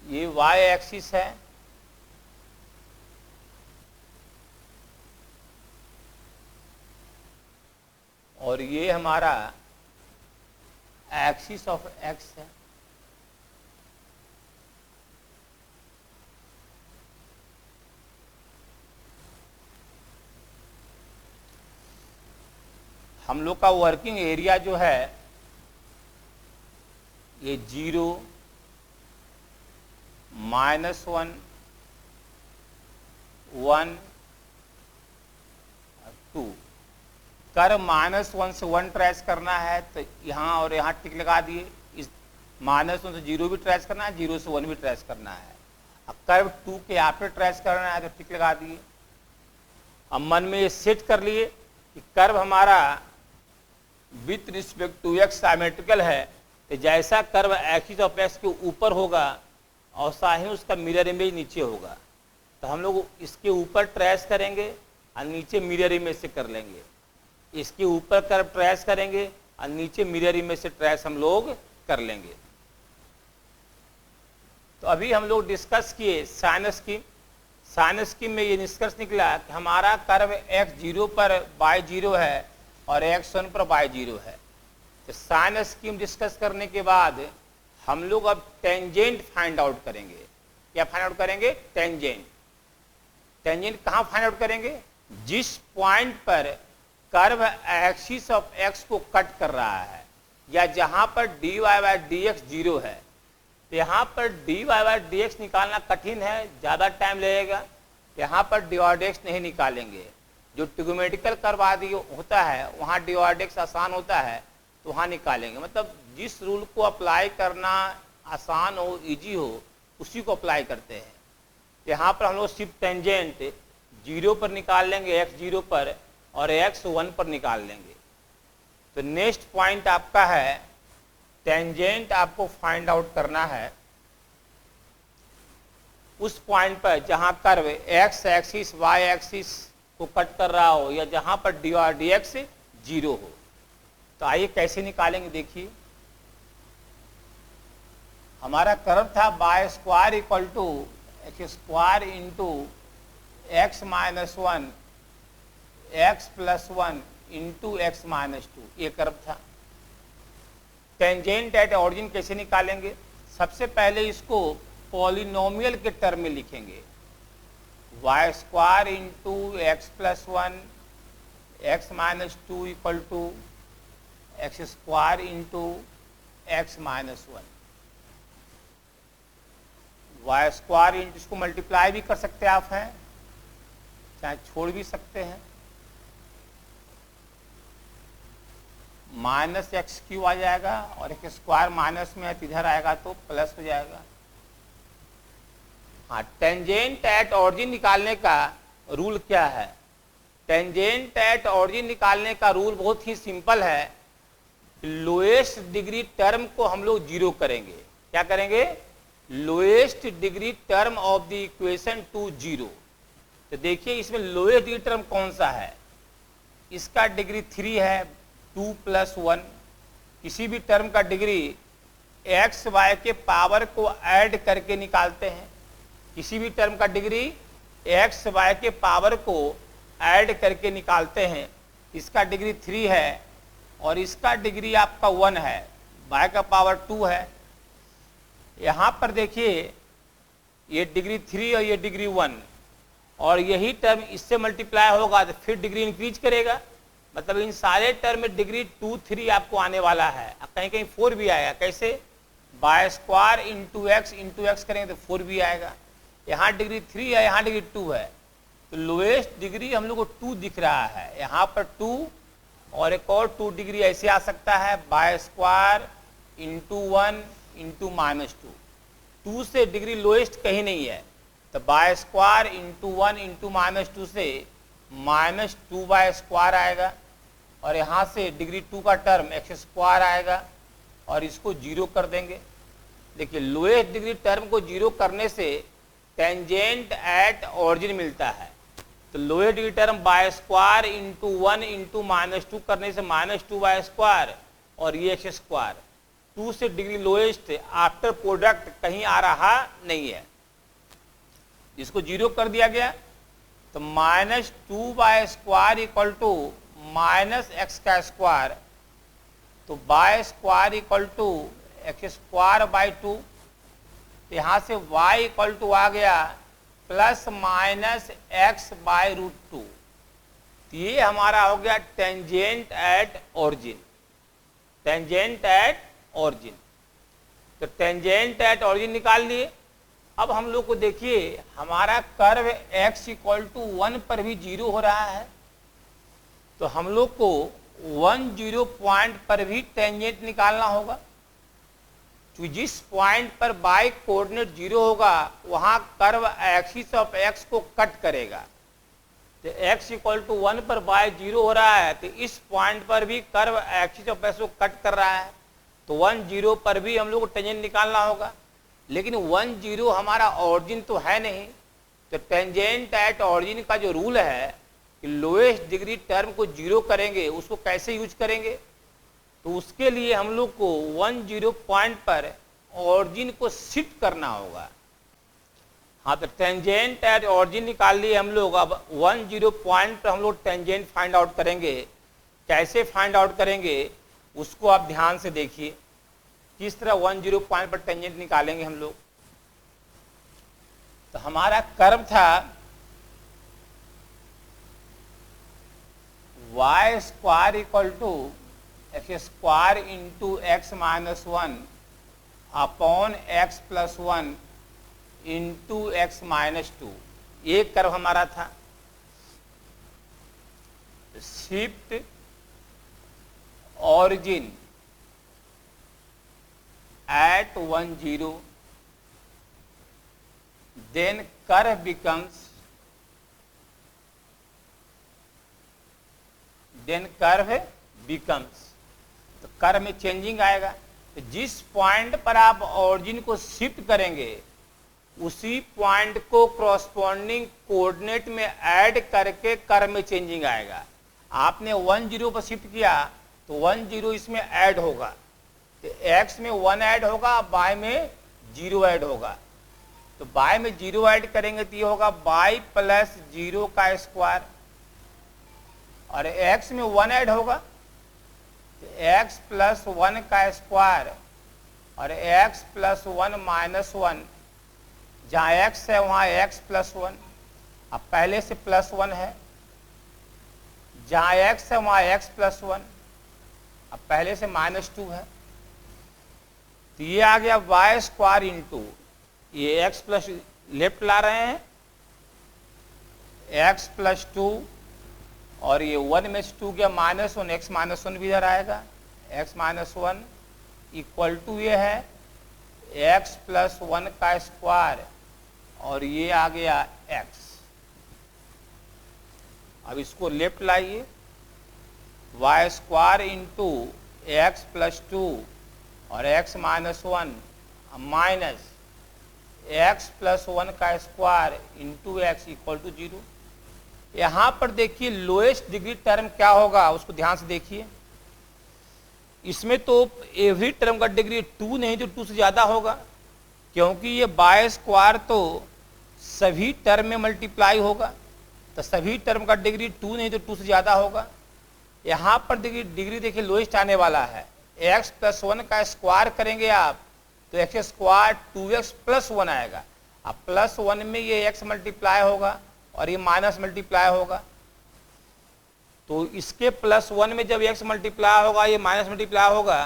ये y एक्सिस है, और ये हमारा एक्सिस ऑफ x है। हम लोग का वर्किंग एरिया जो है ये 0, -1, 1 2। कर्व -1 से 1 ट्रेस करना है तो यहाँ और यहाँ टिक लगा दिए। इस -1 से 0 भी ट्रेस करना है, 0 से 1 भी ट्रेस करना है। अब कर्व 2 के यहाँ पे ट्रेस करना है तो टिक लगा दिए। अब मन में ये सेट कर लिए कि कर्व हमारा with respect to x symmetrical है, तो जैसा कर्व एक्सिस ऑफ x के ऊपर होगा और साही उसका मिरर इमेज नीचे होगा। तो हम लोग इसके ऊपर ट्रेस करेंगे और नीचे मिरर इमेज से कर लेंगे। इसके ऊपर कर्व ट्रेस करेंगे और नीचे मिरर इमेज से ट्रेस हम लोग कर लेंगे। तो अभी हम लोग डिस्कस किए साइन स्कीम। साइन स्कीम में ये निष्कर्ष निकला कि हमारा कर्व x 0 पर y 0 है और x 1 पर y 0 है। तो साइन स्कीम डिस्कस करने के बाद हम लोग अब टेंजेंट फाइंड आउट करेंगे। क्या फाइंड आउट करेंगे? टेंजेंट। टेंजेंट कहाँ फाइंड आउट करेंगे? जिस पॉइंट पर कर्व एक्सिस ऑफ x को कट कर रहा है या जहां पर dy बाय dx 0 है। तो यहाँ पर dy बाय dx निकालना कठिन है, ज़्यादा टाइम लगेगा। यहाँ पर dy dx नहीं निकालेंगे। जो ट्रिग्नोमेट्रिकल कर्व आदि होता है वहाँ dy dx आसान होता है तो वहाँ निकालेंगे। मतलब जिस रूल को अप्लाई करना आसान हो, इजी हो, उसी को अप्लाई करते हैं। यहाँ पर हम लोग सिर्फ टेंजेंट 0 पर निकाल लेंगे, x 0 पर, और x 1 पर निकाल लेंगे। तो नेक्स्ट पॉइंट आपका है टेंजेंट आपको फाइंड आउट करना है उस पॉइंट पर जहां curve x axis y axis को कट कर रहा हो या जहां पर dy dx 0 हो। तो आइए कैसे निकालेंगे देखिए। हमारा कर्व था y square equal to x square into x minus 1 x plus 1 into x minus 2, ये कर्व था। टेंजेंट एट ऑरिजिन कैसे निकालेंगे? सबसे पहले इसको पॉलिनोमियल के टर्म में लिखेंगे। y square into x plus 1 x minus 2 equal to x square into x minus 1। y square into, इसको मल्टीप्लाई भी कर सकते आप हैं, चाहे छोड़ भी सकते हैं। माइनस एक्स क्यू आ जाएगा और एक स्क्वायर माइनस में है तो इधर आएगा तो प्लस हो जाएगा। हाँ, टेंजेंट एट ऑरिजिन निकालने का रूल क्या है? टेंजेंट एट ऑरिजिन निकालने का रूल बहुत ही सिंपल है। लोएस्ट डिग्री टर्म को हम लोग 0 करेंगे। क्या करेंगे? Lowest degree term of the equation two 0। तो देखिए इसमें लोएस्ट डिग्री टर्म कौन सा है? इसका डिग्री 3 है, 2 प्लस 1। किसी भी टर्म का डिग्री एक्स वाई के पावर को ऐड करके निकालते हैं। किसी भी टर्म का डिग्री एक्स वाई के पावर को ऐड करके निकालते हैं। इसका डिग्री 3 है और इसका डिग्री आपका 1 है, वाई का पावर 2 है। यहाँ पर देखिए ये डिग्री 3 और ये डिग्री 1, और यही टर्म इससे मल्टीप्लाई होगा तो फिर डिग्री इंक्रीज करेगा। मतलब इन सारे टर्म में डिग्री 2, 3 आपको आने वाला है। कहीं कहीं 4 भी आएगा। कैसे? बाय स्क्वायर इंटू एक्स करेंगे तो 4 भी आएगा। यहाँ डिग्री 3 है, यहाँ डिग्री 2 है, तो लोएस्ट डिग्री हम लोग को 2 दिख रहा है। यहाँ पर 2 और एक और 2 डिग्री ऐसे आ सकता है, bye square into 1 into minus 2 से डिग्री लोएस्ट कहीं नहीं है। तो by square into 1 into minus 2 से माइनस 2 बाय स्क्वायर आएगा और यहाँ से डिग्री 2 का टर्म एक्स स्क्वायर आएगा और इसको 0 कर देंगे। देखिए लोएस्ट डिग्री टर्म को 0 करने से टेंजेंट एट ऑरिजिन मिलता है। तो lowest degree term by square into 1 into minus 2 करने से माइनस 2 बाय स्क्वायर और ये एक्स स्क्वायर। 2 से डिग्री लोएस्ट आफ्टर प्रोडक्ट कहीं आ रहा नहीं है, इसको 0 कर दिया गया। तो minus 2 by square equal to minus x का स्क्वायर, तो by square equal to x square by 2। तो यहाँ से y इक्वल टू आ गया plus minus x by root 2। तो ये हमारा हो गया tangent at origin. Tangent at origin, तो टेंजेंट एट ऑरिजिन निकाल लिए। अब हम लोग को देखिए हमारा कर्व x इक्वल टू 1 पर भी 0 हो रहा है, तो हम लोग को 10 पॉइंट पर भी टेंजेंट निकालना होगा। तो जिस पॉइंट पर बाई कोऑर्डिनेट 0 होगा वहां कर्व एक्सिस ऑफ x को कट करेगा। तो x इक्वल टू 1 पर बाई 0 हो रहा है, तो इस पॉइंट पर भी कर्व एक्सिस ऑफ x को कट कर रहा है, तो 10 पर भी हम लोग को टेंजेंट निकालना होगा। लेकिन 10 हमारा ऑरिजिन तो है नहीं, तो टेंजेंट एट ऑरिजिन का जो रूल है कि लोएस्ट डिग्री टर्म को 0 करेंगे, उसको कैसे यूज करेंगे? तो उसके लिए हम लोग को 10 पॉइंट पर ऑरिजिन को शिफ्ट करना होगा। हाँ, तो टेंजेंट एट ऑरिजिन निकाल लिए हम लोग। अब 10 पॉइंट पर हम लोग टेंजेंट फाइंड आउट करेंगे। कैसे फाइंड आउट करेंगे उसको आप ध्यान से देखिए, किस तरह 10 पॉइंट पर टेंजेंट निकालेंगे हम लोग। तो हमारा कर्व था y square equal to x square into x minus 1 upon x plus 1 into x minus 2, ये कर्व हमारा था। Shift origin at 10, then curve becomes, तो कर्व में चेंजिंग आएगा। तो जिस पॉइंट पर आप ऑरिजिन को शिफ्ट करेंगे उसी पॉइंट को कॉरस्पॉन्डिंग कोऑर्डिनेट में ऐड करके कर्व में चेंजिंग आएगा। आपने 10 पर शिफ्ट किया तो 10 इसमें ऐड होगा, तो x में 1 ऐड होगा, y में 0 ऐड होगा। तो y में 0 ऐड करेंगे तो ये होगा y प्लस 0 का स्क्वायर, और x में 1 ऐड होगा तो x प्लस 1 का स्क्वायर, और x प्लस 1 माइनस 1, जहाँ x है वहाँ x प्लस 1, अब पहले से प्लस 1 है, जहाँ x है वहाँ x प्लस 1, अब पहले से माइनस 2 है। तो ये आ गया y स्क्वायर इंटू, ये x प्लस लेफ्ट ला रहे हैं, x प्लस 2, और ये 1 में से 2 गया माइनस 1, x माइनस 1 भी इधर आएगा, x माइनस 1 इक्वल टू ये है x प्लस 1 का स्क्वायर, और ये आ गया x। अब इसको लेफ्ट लाइए, y square into x plus 2 और x minus 1 minus x plus 1 का square into x equal to 0। यहाँ पर देखिए लोएस्ट डिग्री टर्म क्या होगा उसको ध्यान से देखिए। इसमें तो एवरी टर्म का डिग्री 2 नहीं तो 2 से ज़्यादा होगा, क्योंकि ये बाय स्क्वायर तो सभी टर्म में मल्टीप्लाई होगा, तो सभी टर्म का डिग्री 2 नहीं तो 2 से ज़्यादा होगा। यहाँ पर डिग्री देखिए लोएस्ट आने वाला है, x प्लस 1 का स्क्वायर करेंगे आप तो एक्स स्क्वायर 2x प्लस 1 आएगा। अब प्लस 1 में ये x मल्टीप्लाई होगा और ये माइनस मल्टीप्लाई होगा, तो इसके प्लस 1 में जब x मल्टीप्लाई होगा ये माइनस मल्टीप्लाई होगा,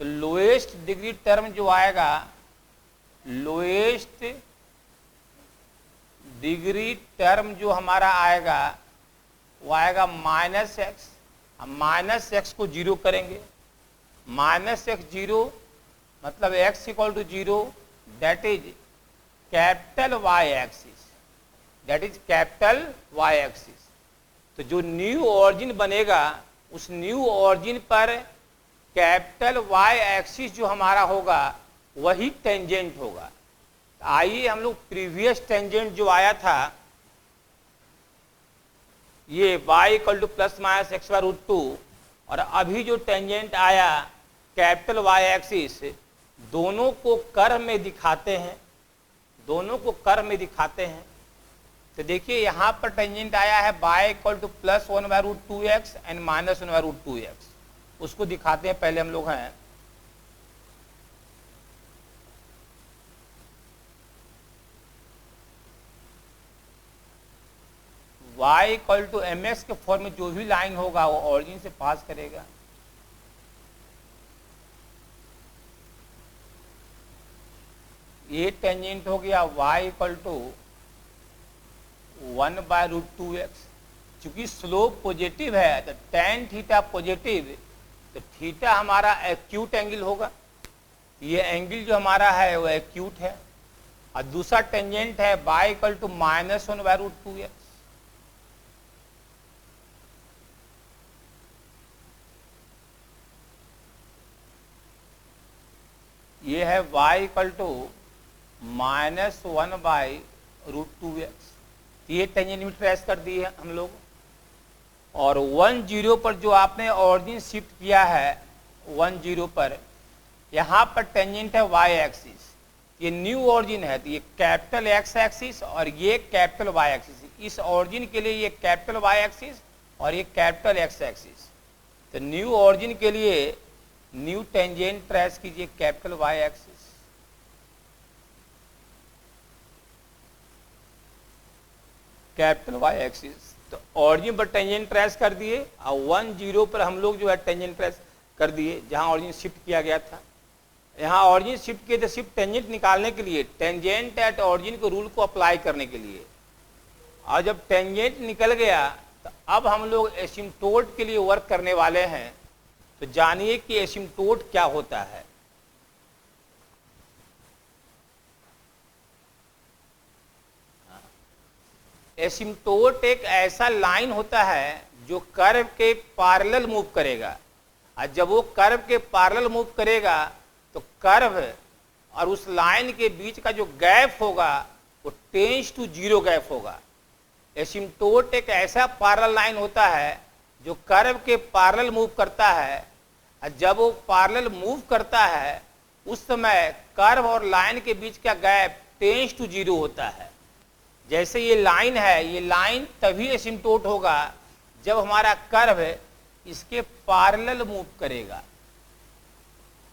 तो लोएस्ट डिग्री टर्म जो आएगा, लोएस्ट डिग्री टर्म जो हमारा आएगा वो आएगा माइनस एक्स। हम माइनस एक्स को 0 करेंगे, माइनस एक्स 0 मतलब x equal to 0, that is capital y axis, that is capital y axis. तो जो न्यू ऑरिजिन बनेगा उस न्यू ऑरिजिन पर कैपिटल y एक्सिस जो हमारा होगा वही टेंजेंट होगा। आइए हम लोग प्रीवियस टेंजेंट जो आया था ये y equal to plus minus x by root 2, और अभी जो टेंजेंट आया कैपिटल y एक्सिस, दोनों को कर्व में दिखाते हैं, दोनों को कर्व में दिखाते हैं। तो देखिए यहाँ पर टेंजेंट आया है y equal to plus 1 by root 2x and minus 1 by root 2x, उसको दिखाते हैं पहले हम लोग हैं। y equal to m x के फॉर्म में जो भी लाइन होगा वो ऑरिजिन से पास करेगा। ये टेंजेंट हो गया y इक्वल टू 1/√2x। चूंकि स्लोप पॉजिटिव है तो tan थीटा पॉजिटिव, तो थीटा हमारा एक्यूट एंगल होगा। ये एंगल जो हमारा है वो एक्यूट है। और दूसरा टेंजेंट है y इक्वल टू -1/√2x। ये है y इक्वल टू -1/√2x। ये टेंजेंट लिमिट ट्रेस कर दी है हम लोग। और 1,0 पर जो आपने ऑरिजिन शिफ्ट किया है 1,0 पर, यहाँ पर टेंजेंट है y एक्सिस। ये न्यू ऑरिजिन है तो ये कैपिटल x एक्सिस और ये कैपिटल y एक्सिस। इस ऑरिजिन के लिए ये कैपिटल y एक्सिस और ये कैपिटल x एक्सिस। तो न्यू ऑरिजिन के लिए न्यू टेंजेंट ट्रेस कीजिए capital y axis. Capital y axis तो ऑरिजिन पर टेंजेंट ट्रेस कर दिए और 1,0 पर हम लोग जो है टेंजेंट ट्रेस कर दिए जहां ऑरिजिन शिफ्ट किया गया था। यहाँ ऑरिजिन शिफ्ट किए तो शिफ्ट टेंजेंट निकालने के लिए टेंजेंट एट ऑरिजिन के रूल को अप्लाई करने के लिए। और जब टेंजेंट निकल गया तो अब हम लोग एसिम्प्टोट के लिए वर्क करने वाले हैं। तो जानिए कि एसिम्प्टोट क्या होता है। एसिम्प्टोट एक ऐसा लाइन होता है जो कर्व के पैरेलल मूव करेगा, और जब वो कर्व के पैरेलल मूव करेगा तो कर्व और उस लाइन के बीच का जो गैप होगा वो टेंड्स टू 0 गैप होगा। एसिम्प्टोट एक ऐसा पैरेलल लाइन होता है जो कर्व के पैरेलल मूव करता है, और जब वो पैरेलल मूव करता है उस समय कर्व और लाइन के बीच का गैप टेंड्स टू 0 होता है। जैसे ये लाइन है, ये लाइन तभी एसिम्प्टोट होगा जब हमारा कर्व इसके पैरेलल मूव करेगा।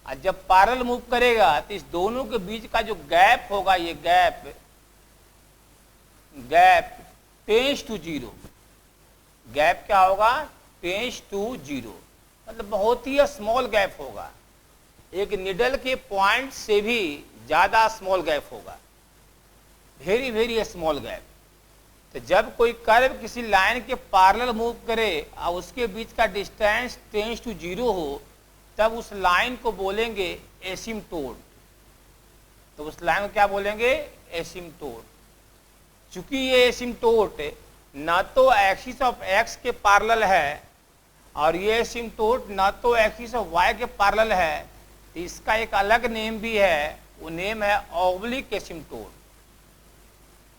और जब पैरेलल मूव करेगा तो इस दोनों के बीच का जो गैप होगा, ये गैप टेंड्स टू 0। गैप क्या होगा? टेंड्स टू 0, मतलब बहुत ही स्मॉल गैप होगा। एक निडल के पॉइंट से भी ज्यादा स्मॉल गैप होगा, वेरी वेरी स्मॉल गैप। तो जब कोई कर्व किसी लाइन के पैरेलल मूव करे और उसके बीच का डिस्टेंस टेंड्स टू 0 हो, तब उस लाइन को बोलेंगे एसिम्प्टोट। तो उस लाइन को क्या बोलेंगे? एसिम्प्टोट। चूंकि ये एसिम्प्टोट ना तो एक्सिस ऑफ एक्स के पैरेलल है और ये एसिम्प्टोट ना तो एक्सिस ऑफ वाई के पैरेलल है, तो इसका एक अलग नेम भी है। वो नेम है ऑब्लिक एसिम्प्टोट।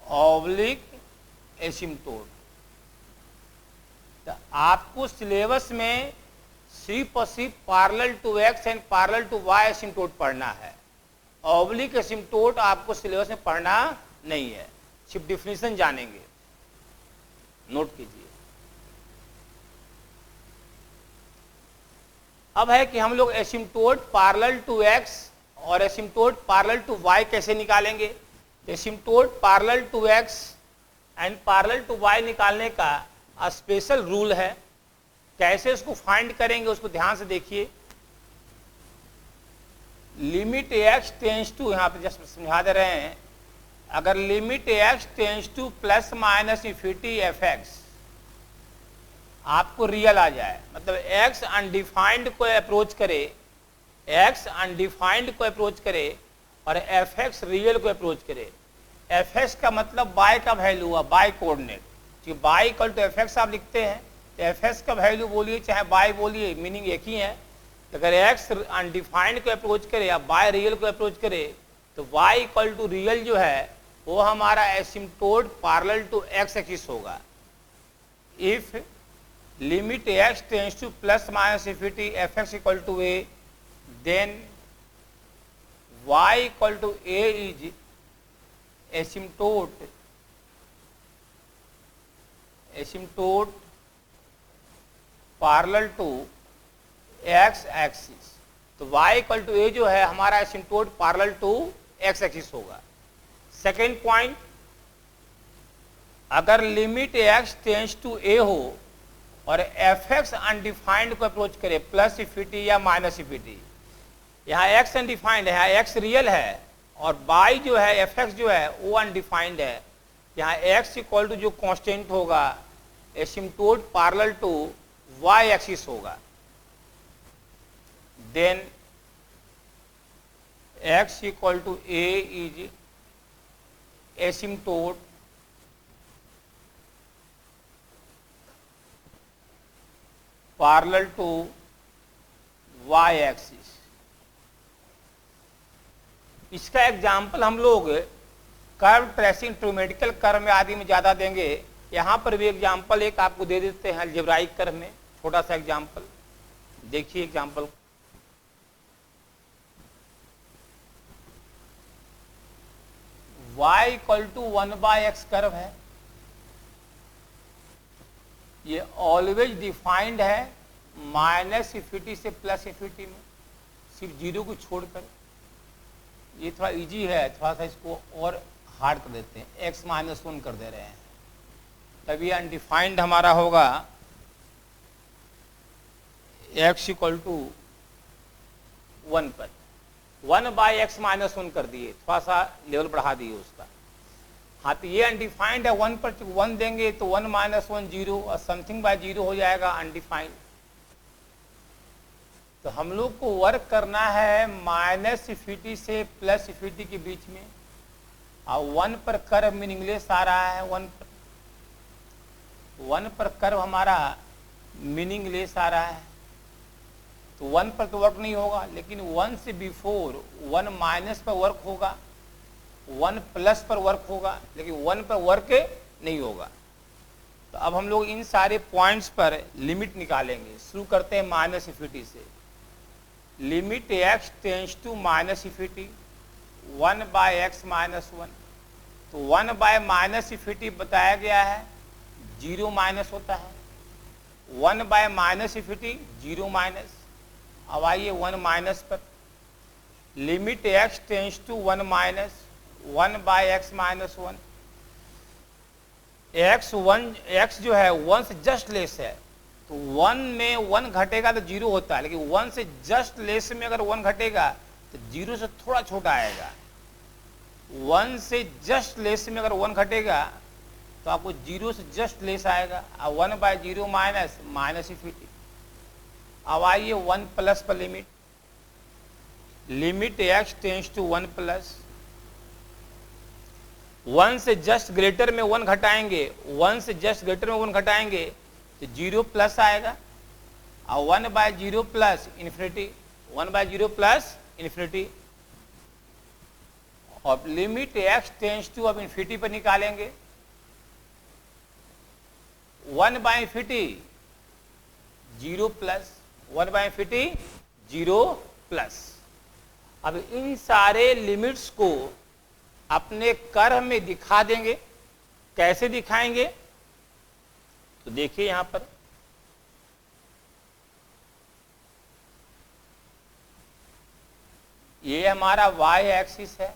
Oblique asymptote. तो आपको सिलेबस में सिर्फ और सिर्फ parallel to x and parallel to y asymptote पढ़ना है। ऑब्लिक एसिम्प्टोट आपको सिलेबस में पढ़ना नहीं है, सिर्फ डिफिनीशन जानेंगे। नोट कीजिए। अब है कि हम लोग एसिम्प्टोट पैरेलल टू एक्स और एसिम्प्टोट पैरेलल टू वाई कैसे निकालेंगे। Asymptote parallel to x and parallel to y निकालने का स्पेशल रूल है। कैसे उसको फाइंड करेंगे उसको ध्यान से देखिए। लिमिट एक्स टेंड्स टू, यहाँ पे जस्ट समझा दे रहे हैं, अगर limit x tends to plus minus infinity F x आपको रियल आ जाए, मतलब एक्स अनडिफाइंड को अप्रोच करे, एक्स अनडिफाइंड को अप्रोच करे और एफ एक्स रियल को अप्रोच करे। एफ एक्स का मतलब बाय का वैल्यू हुआ, बाय कोऑर्डिनेट। क्योंकि y equal to f x आप लिखते हैं तो एफ एक्स का वैल्यू बोलिए चाहे बाय बोलिए, मीनिंग एक ही है। तो अगर एक्स अनडिफाइंड को अप्रोच करे या बाय रियल को अप्रोच करे तो वाई इक्वल टू रियल जो है वो हमारा asymptote parallel to X axis होगा। If limit x tends to plus minus infinity F x equal to A, then y equal to a is asymptote parallel to x axis. तो y equal to a जो है हमारा asymptote parallel to x axis होगा। Second point, अगर limit x tends to a हो और F X undefined को approach करे प्लस इन्फिनिटी या माइनस इन्फिनिटी, यहाँ x अनडिफाइंड है, यहाँ x रियल है, और y जो है fx जो है वो अनडिफाइंड है। यहाँ x इक्वल टू जो कांस्टेंट होगा asymptote parallel to y axis होगा। Then x equal to a is asymptote parallel to y axis. इसका एग्जाम्पल हम लोग कर्व ट्रेसिंग ट्रिग्नोमेट्रिकल कर्व में आदि में ज्यादा देंगे। यहां पर भी एग्जाम्पल एक आपको दे देते हैं अलजेब्राइक कर्व में, छोटा सा एग्जाम्पल देखिए। Example y equal to 1/x curve है, ये ऑलवेज डिफाइंड है माइनस इन्फिनिटी से प्लस इन्फिनिटी में, सिर्फ जीरो को छोड़कर। ये थोड़ा इजी है, थोड़ा सा इसको और हार्ड कर देते हैं, x-1 कर दे रहे हैं, तभी अनडिफाइंड हमारा होगा x इक्वल टू 1 पर 1/x-1 कर दिए, थोड़ा सा लेवल बढ़ा दिए उसका। हाँ तो ये अनडिफाइंड है, 1 पर 1 देंगे तो 1-1 0 और समथिंग बाय 0 हो जाएगा अनडिफाइंड। तो हम लोग को वर्क करना है माइनस इन्फिनिटी से प्लस इन्फिनिटी के बीच में, और 1 पर कर्व मीनिंगलेस आ रहा है। 1 पर कर्व हमारा मीनिंगलेस आ रहा है, तो 1 पर तो वर्क नहीं होगा, लेकिन 1 से बिफोर 1 माइनस पर वर्क होगा, 1 प्लस पर वर्क होगा, लेकिन 1 पर वर्क नहीं होगा। तो अब हम लोग इन सारे पॉइंट्स पर लिमिट निकालेंगे। शुरू करते हैं माइनस इन्फिनिटी से। Limit x tends to minus infinity 1/x-1, तो 1/माइनस इन्फिनिटी बताया गया है 0 माइनस होता है, 1/माइनस इन्फिनिटी 0 माइनस। अब आइए 1 माइनस पर, limit x tends to 1 minus 1/x-1, x जो है 1 से जस्ट लेस है, तो 1 में 1 घटेगा तो 0 होता है, लेकिन 1 से जस्ट लेस में अगर 1 घटेगा तो 0 से थोड़ा छोटा आएगा। 1 से जस्ट लेस में अगर 1 घटेगा तो आपको 0 से जस्ट लेस आएगा, और 1/0 माइनस माइनस इन्फिनिटी। अब आइए 1 प्लस पर limit, limit x tends to 1 plus, 1 से जस्ट ग्रेटर में 1 घटाएंगे, 1 से जस्ट ग्रेटर में 1 घटाएंगे तो 0 प्लस आएगा, और 1/0 प्लस इन्फिनिटी, 1/0 प्लस इन्फिनिटी। और लिमिट x टेंस टू अब इन्फिनिटी पर निकालेंगे, 1/इन्फिनिटी 0 प्लस, 1/इन्फिनिटी 0 प्लस। अब इन सारे लिमिट्स को अपने कर्व में दिखा देंगे। कैसे दिखाएंगे तो देखिए यहां पर ये हमारा y एक्सिस है,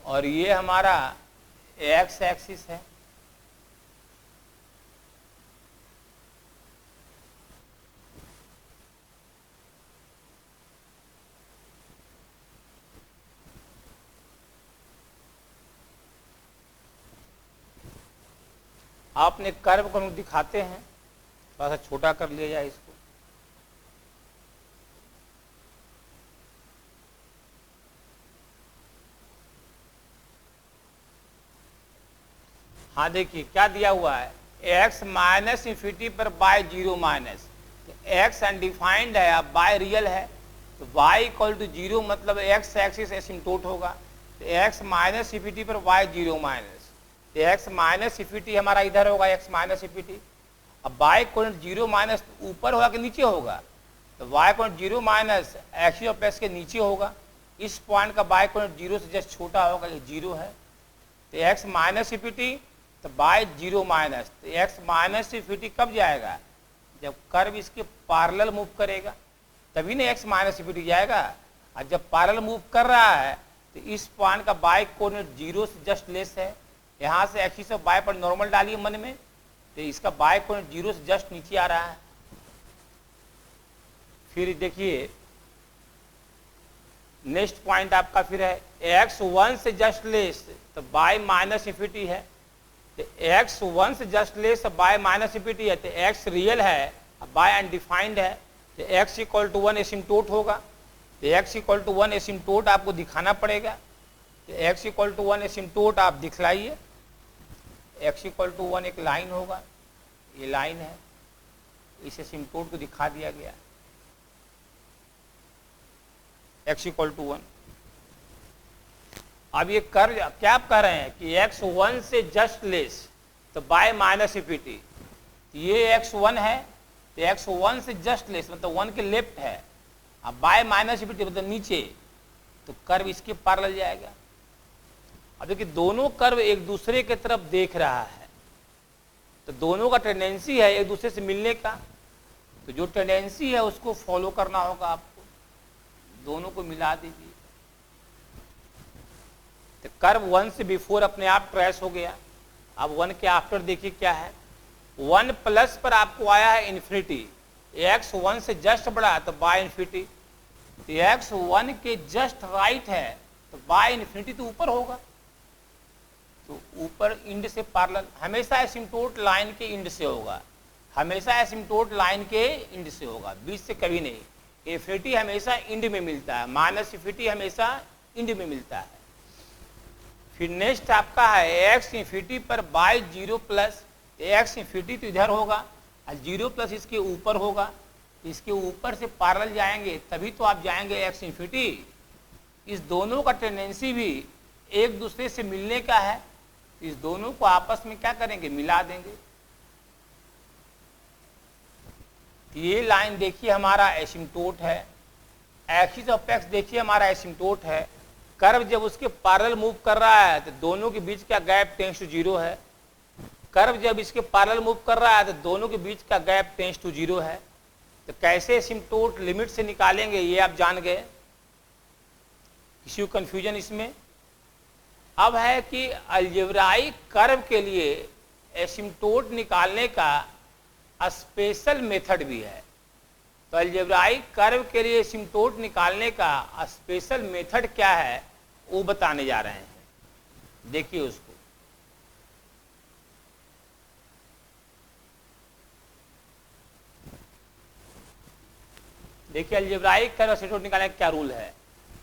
और ये हमारा x एक्सिस है। आपने कर्व को हम दिखाते हैं, थोड़ा सा छोटा कर लिया जाए इसको। हाँ देखिए क्या दिया हुआ है, x माइनस इन्फिनिटी पर बाय 0 माइनस, x अनडिफाइंड है, अब बाय रियल है, तो y इक्वल टू 0 मतलब x एक्सिस एसिम्प्टोट होगा, तो x माइनस इन्फिनिटी पर y 0 माइनस, तो x माइनस इन्फिनिटी हमारा इधर होगा, x माइनस इन्फिनिटी। अब y इक्वल टू 0 माइनस ऊपर होगा कि नीचे होगा, तो y equal to 0 minus axis of x के नीचे होगा। इस पॉइंट का y इक्वल टू 0 से जस्ट छोटा होगा, ये 0 है, तो x माइनस इन्फिनिटी तो बाय 0 माइनस, तो x माइनस इन्फिनिटी कब जाएगा, जब कर्व इसके पैरेलल मूव करेगा तभी ना x माइनस इन्फिनिटी जाएगा। और जब पैरेलल मूव कर रहा है तो इस पॉइंट का बाय कोऑर्डिनेट 0 से जस्ट लेस है, यहाँ से एक्सिस ऑफ बाय पर नॉर्मल डालिए मन में, तो इसका बाय कोऑर्डिनेट 0 से जस्ट नीचे आ रहा है। फिर देखिए नेक्स्ट पॉइंट आपका फिर है x 1 से जस्ट लेस तो बाय माइनस इंफिनिटी है, तो x 1 से just less bye minus infinity है, तो x रियल है बाय अनडिफाइंड है, तो x इक्वल टू 1 एसिम्टोट होगा, तो x इक्वल टू 1 एसिम्टोट आपको दिखाना पड़ेगा, तो x इक्वल टू 1 एसिम्टोट आप दिखलाइए। x इक्वल टू 1 एक लाइन होगा, ये लाइन है, इस एसिम्टोट को दिखा दिया गया x इक्वल टू 1। अब ये कर क्या आप कह रहे हैं कि x 1 से जस्ट लेस तो बाय माइनस इंफिनिटी, ये x 1 है तो x 1 से जस्ट लेस मतलब 1 के लेफ्ट है, अब बाय माइनस इंफिनिटी मतलब नीचे, तो कर्व इसके पैरेलल जाएगा। अब देखिए दोनों कर्व एक दूसरे की तरफ देख रहा है, तो दोनों का टेंडेंसी है एक दूसरे से मिलने का, तो जो टेंडेंसी है उसको फॉलो करना होगा आपको, दोनों को मिला दीजिए, तो कर्व 1 से बिफोर अपने आप ट्रेस हो गया। अब 1 के आफ्टर देखिए क्या है, 1 प्लस पर आपको आया है इन्फिनिटी, x 1 से जस्ट बढ़ा तो बाय इन्फिनिटी, तो x 1 के जस्ट राइट है तो बाय इन्फिनिटी तो ऊपर होगा, तो ऊपर इंड से पैरेलल, हमेशा एसिम्टोट लाइन के इंड से होगा, हमेशा एसिम्टोट लाइन के इंड से होगा, बीच से कभी नहीं। इन्फिनिटी हमेशा इंड में मिलता है, माइनस इन्फिनिटी हमेशा इंड में मिलता है। फिर नेक्स्ट आपका है x इन्फिनिटी पर बाय 0 प्लस, x इन्फिनिटी तो इधर होगा और 0 प्लस इसके ऊपर होगा, इसके ऊपर से पैरेलल जाएंगे तभी तो आप जाएंगे x इन्फिनिटी। इस दोनों का टेंडेंसी भी एक दूसरे से मिलने का है, इस दोनों को आपस में क्या करेंगे, मिला देंगे। ये लाइन देखिए हमारा एसिम्टोट है, एक्सिस ऑफ x देखिए हमारा एसिम्टोट है, कर्व जब उसके पैरेलल मूव कर रहा है तो दोनों के बीच का गैप टेंड्स टू 0 है, कर्व जब इसके पैरेलल मूव कर रहा है तो दोनों के बीच का गैप टेंड्स टू 0 है। तो कैसे एसिम्टोट लिमिट से निकालेंगे ये आप जान गए, किसी को कंफ्यूजन इसमें। अब है कि अलजेब्राइक कर्व के लिए एसिम्टोट निकालने का स्पेशल मेथड भी है, तो अलजेब्राइक कर्व के लिए एसिम्टोट निकालने का स्पेशल मेथड क्या है वो बताने जा रहे हैं, देखिए उसको। देखिए अलजेब्राइक कर्व एसिम्टोट निकालने का क्या रूल है,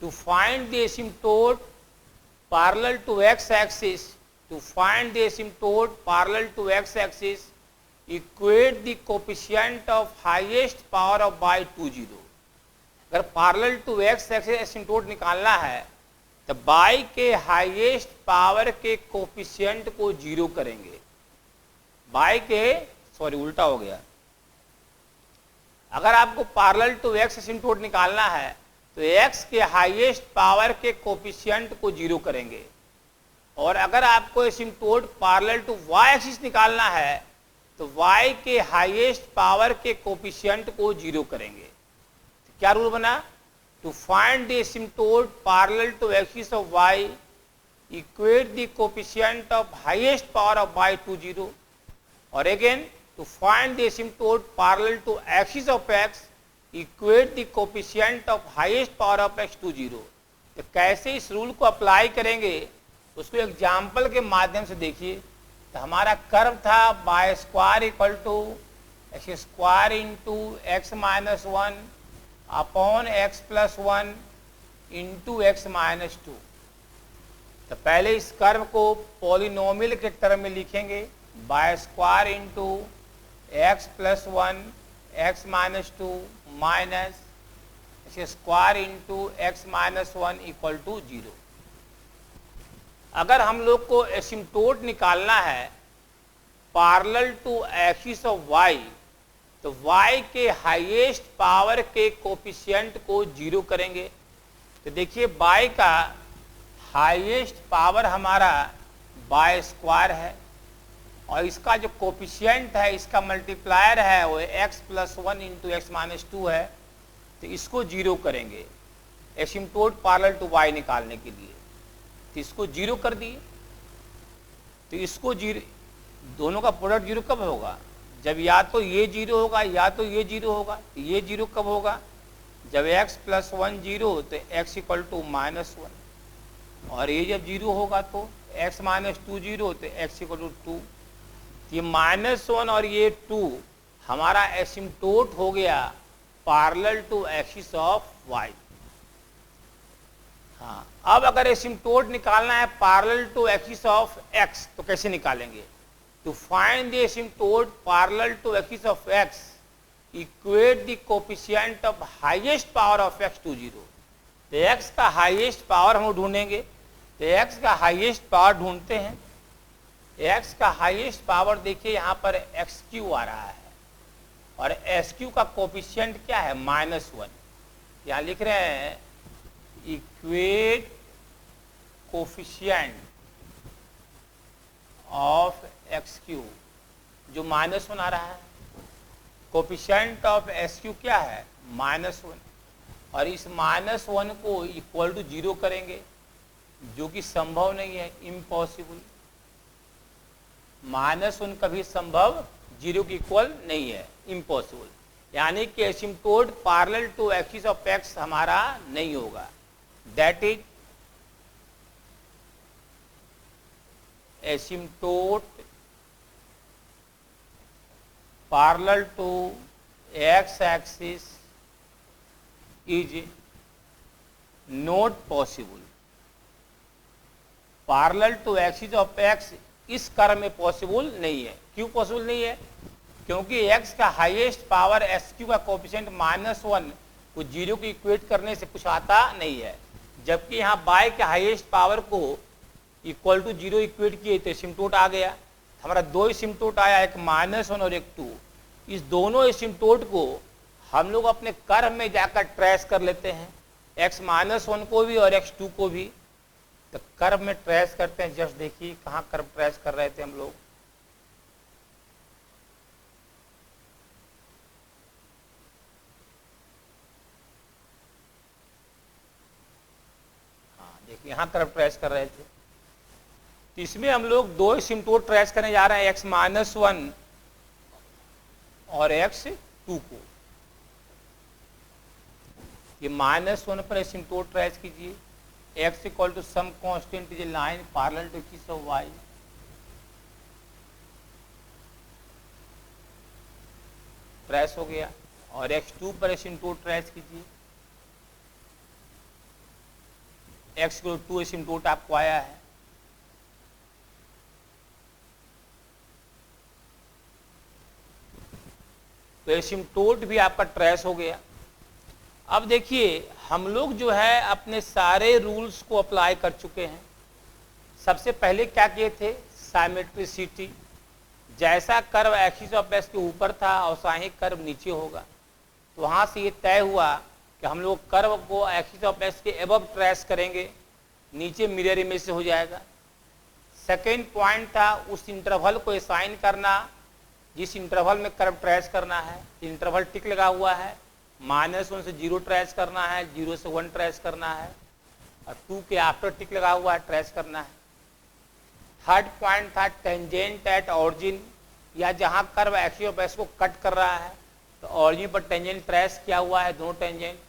to find the asymptote parallel to x axis, to find the asymptote parallel to x axis equate the coefficient of highest power of y 2 0। अगर parallel to x axis asymptote निकालना है तो bye के highest power के coefficient को 0 करेंगे, bye के sorry उल्टा हो गया, अगर आपको पैरेलल टू x एसिम्टोट निकालना है तो x के हाईएस्ट पावर के कोफिशिएंट को 0 करेंगे, और अगर आपको asymptote parallel to y axis निकालना है तो y के हाईएस्ट पावर के कोफिशिएंट को 0 करेंगे। तो क्या रूल बना, to find the asymptote parallel to axis of y equate the coefficient of highest power of y to 0, और again to find the asymptote parallel to axis of x equate the coefficient of highest power of x to 0। तो कैसे इस rule को apply करेंगे उसको example के माध्यम से देखिए। तो हमारा कर्व था y square equal to x square into x minus 1 upon x plus 1 into x minus 2। तो पहले इस कर्व को पॉलिनोमियल के टर्म में लिखेंगे, y square into x plus 1 x minus 2 minus x square into x minus 1 equal to 0। अगर हम लोग को एसिम्टोट निकालना है parallel to axis of y, तो y के हाईएस्ट पावर के कोफिशिएंट को 0 करेंगे। तो देखिए y का हाईएस्ट पावर हमारा बाय स्क्वायर है, और इसका जो कोफिशिएंट है इसका मल्टीप्लायर है वो x plus 1 into x minus 2 है, तो इसको 0 करेंगे एसिम्टोट पैरेलल टू y निकालने के लिए। तो इसको 0 कर दिए, तो इसको 0, दोनों का प्रोडक्ट 0 कब होगा, जब या तो ये 0 होगा या तो ये 0 होगा। तो ये 0 कब होगा, जब x प्लस 1 जीरो तो x इक्वल टू -1, और ये जब जीरो होगा तो x माइनस 2 जीरो तो x इक्वल टू 2। ये -1 और ये 2 हमारा एसिम्टोट हो गया parallel to axis of y। हाँ, अब अगर एसिम्टोट निकालना है parallel to axis of x तो कैसे निकालेंगे? To find the asymptote parallel to axis of x, equate the coefficient of highest power of x to 0। तो x का हाईएस्ट पावर हम ढूंढेंगे, तो x का हाईएस्ट पावर ढूंढते हैं। x का हाईएस्ट पावर देखिए यहाँ पर xq आ रहा है, और sq का कोफिशिएंट क्या है? -1। यहाँ लिख रहे हैं इक्वेट कोफिशिएंट ऑफ xq, जो -1 आ रहा है। कोफिशिएंट ऑफ sq क्या है? -1, और इस -1 को इक्वल टू 0 करेंगे, जो कि संभव नहीं है, इम्पॉसिबल। -1 कभी संभव 0 के इक्वल नहीं है, इम्पॉसिबल। यानी कि asymptote parallel to axis of x हमारा नहीं होगा। That is asymptote parallel to x axis is not possible. Parallel to axis of x इस कर्व में पॉसिबल नहीं है। क्यों पॉसिबल नहीं है? क्योंकि x का हाईएस्ट पावर sq का कोफिशिएंट -1 को 0 को इक्वेट करने से कुछ आता नहीं है, जबकि यहाँ y के हाईएस्ट पावर को इक्वल टू 0 इक्वेट किए तो एसिम्टोट आ गया। हमारा 2 एसिम्टोट आया, एक -1 और एक 2। इस दोनों एसिम्टोट को हम लोग अपने कर्व में जाकर ट्रेस कर लेते हैं, x -1 को भी और x2 को भी। तो कर्व में ट्रेस करते हैं। जस्ट देखिए कहाँ कर्व ट्रेस कर रहे थे हम लोग। हाँ देखिए यहाँ कर्व ट्रेस कर रहे थे। तो इसमें हम लोग 2 एसिम्टोट ट्रेस करने जा रहे हैं, x -1 और x2 को। ये -1 पर एसिम्टोट ट्रेस कीजिए, x equal to some constant is a line parallel to axis of y। Trace हो गया। और x2 पर एसिम्टोट ट्रेस कीजिए, x इक्वल टू 2 एसिम्टोट आपको आया है। तो एसिम्टोट भी आपका ट्रेस हो गया। अब देखिए हम लोग जो है अपने सारे रूल्स को अप्लाई कर चुके हैं। सबसे पहले क्या किए थे? साइमेट्रिसिटी। जैसा कर्व एक्सिस ऑफ x के ऊपर था वैसा ही कर्व नीचे होगा। तो वहाँ से ये तय हुआ कि हम लोग कर्व को एक्सिस ऑफ x के एबव ट्रेस करेंगे, नीचे मिरर इमेज से हो जाएगा। सेकेंड पॉइंट था उस इंटरवल को असाइन करना जिस इंटरवल में कर्व ट्रेस करना है। इंटरवल टिक लगा हुआ है, -1 से 0 ट्रेस करना है, 0 से 1 ट्रेस करना है, और 2 के आफ्टर टिक लगा हुआ है, ट्रेस करना है। थर्ड पॉइंट था टेंजेंट एट ऑरिजिन, या जहां कर्व एक्सिस ऑफ x को कट कर रहा है तो ऑरिजिन पर टेंजेंट ट्रेस किया हुआ है, दोनों टेंजेंट।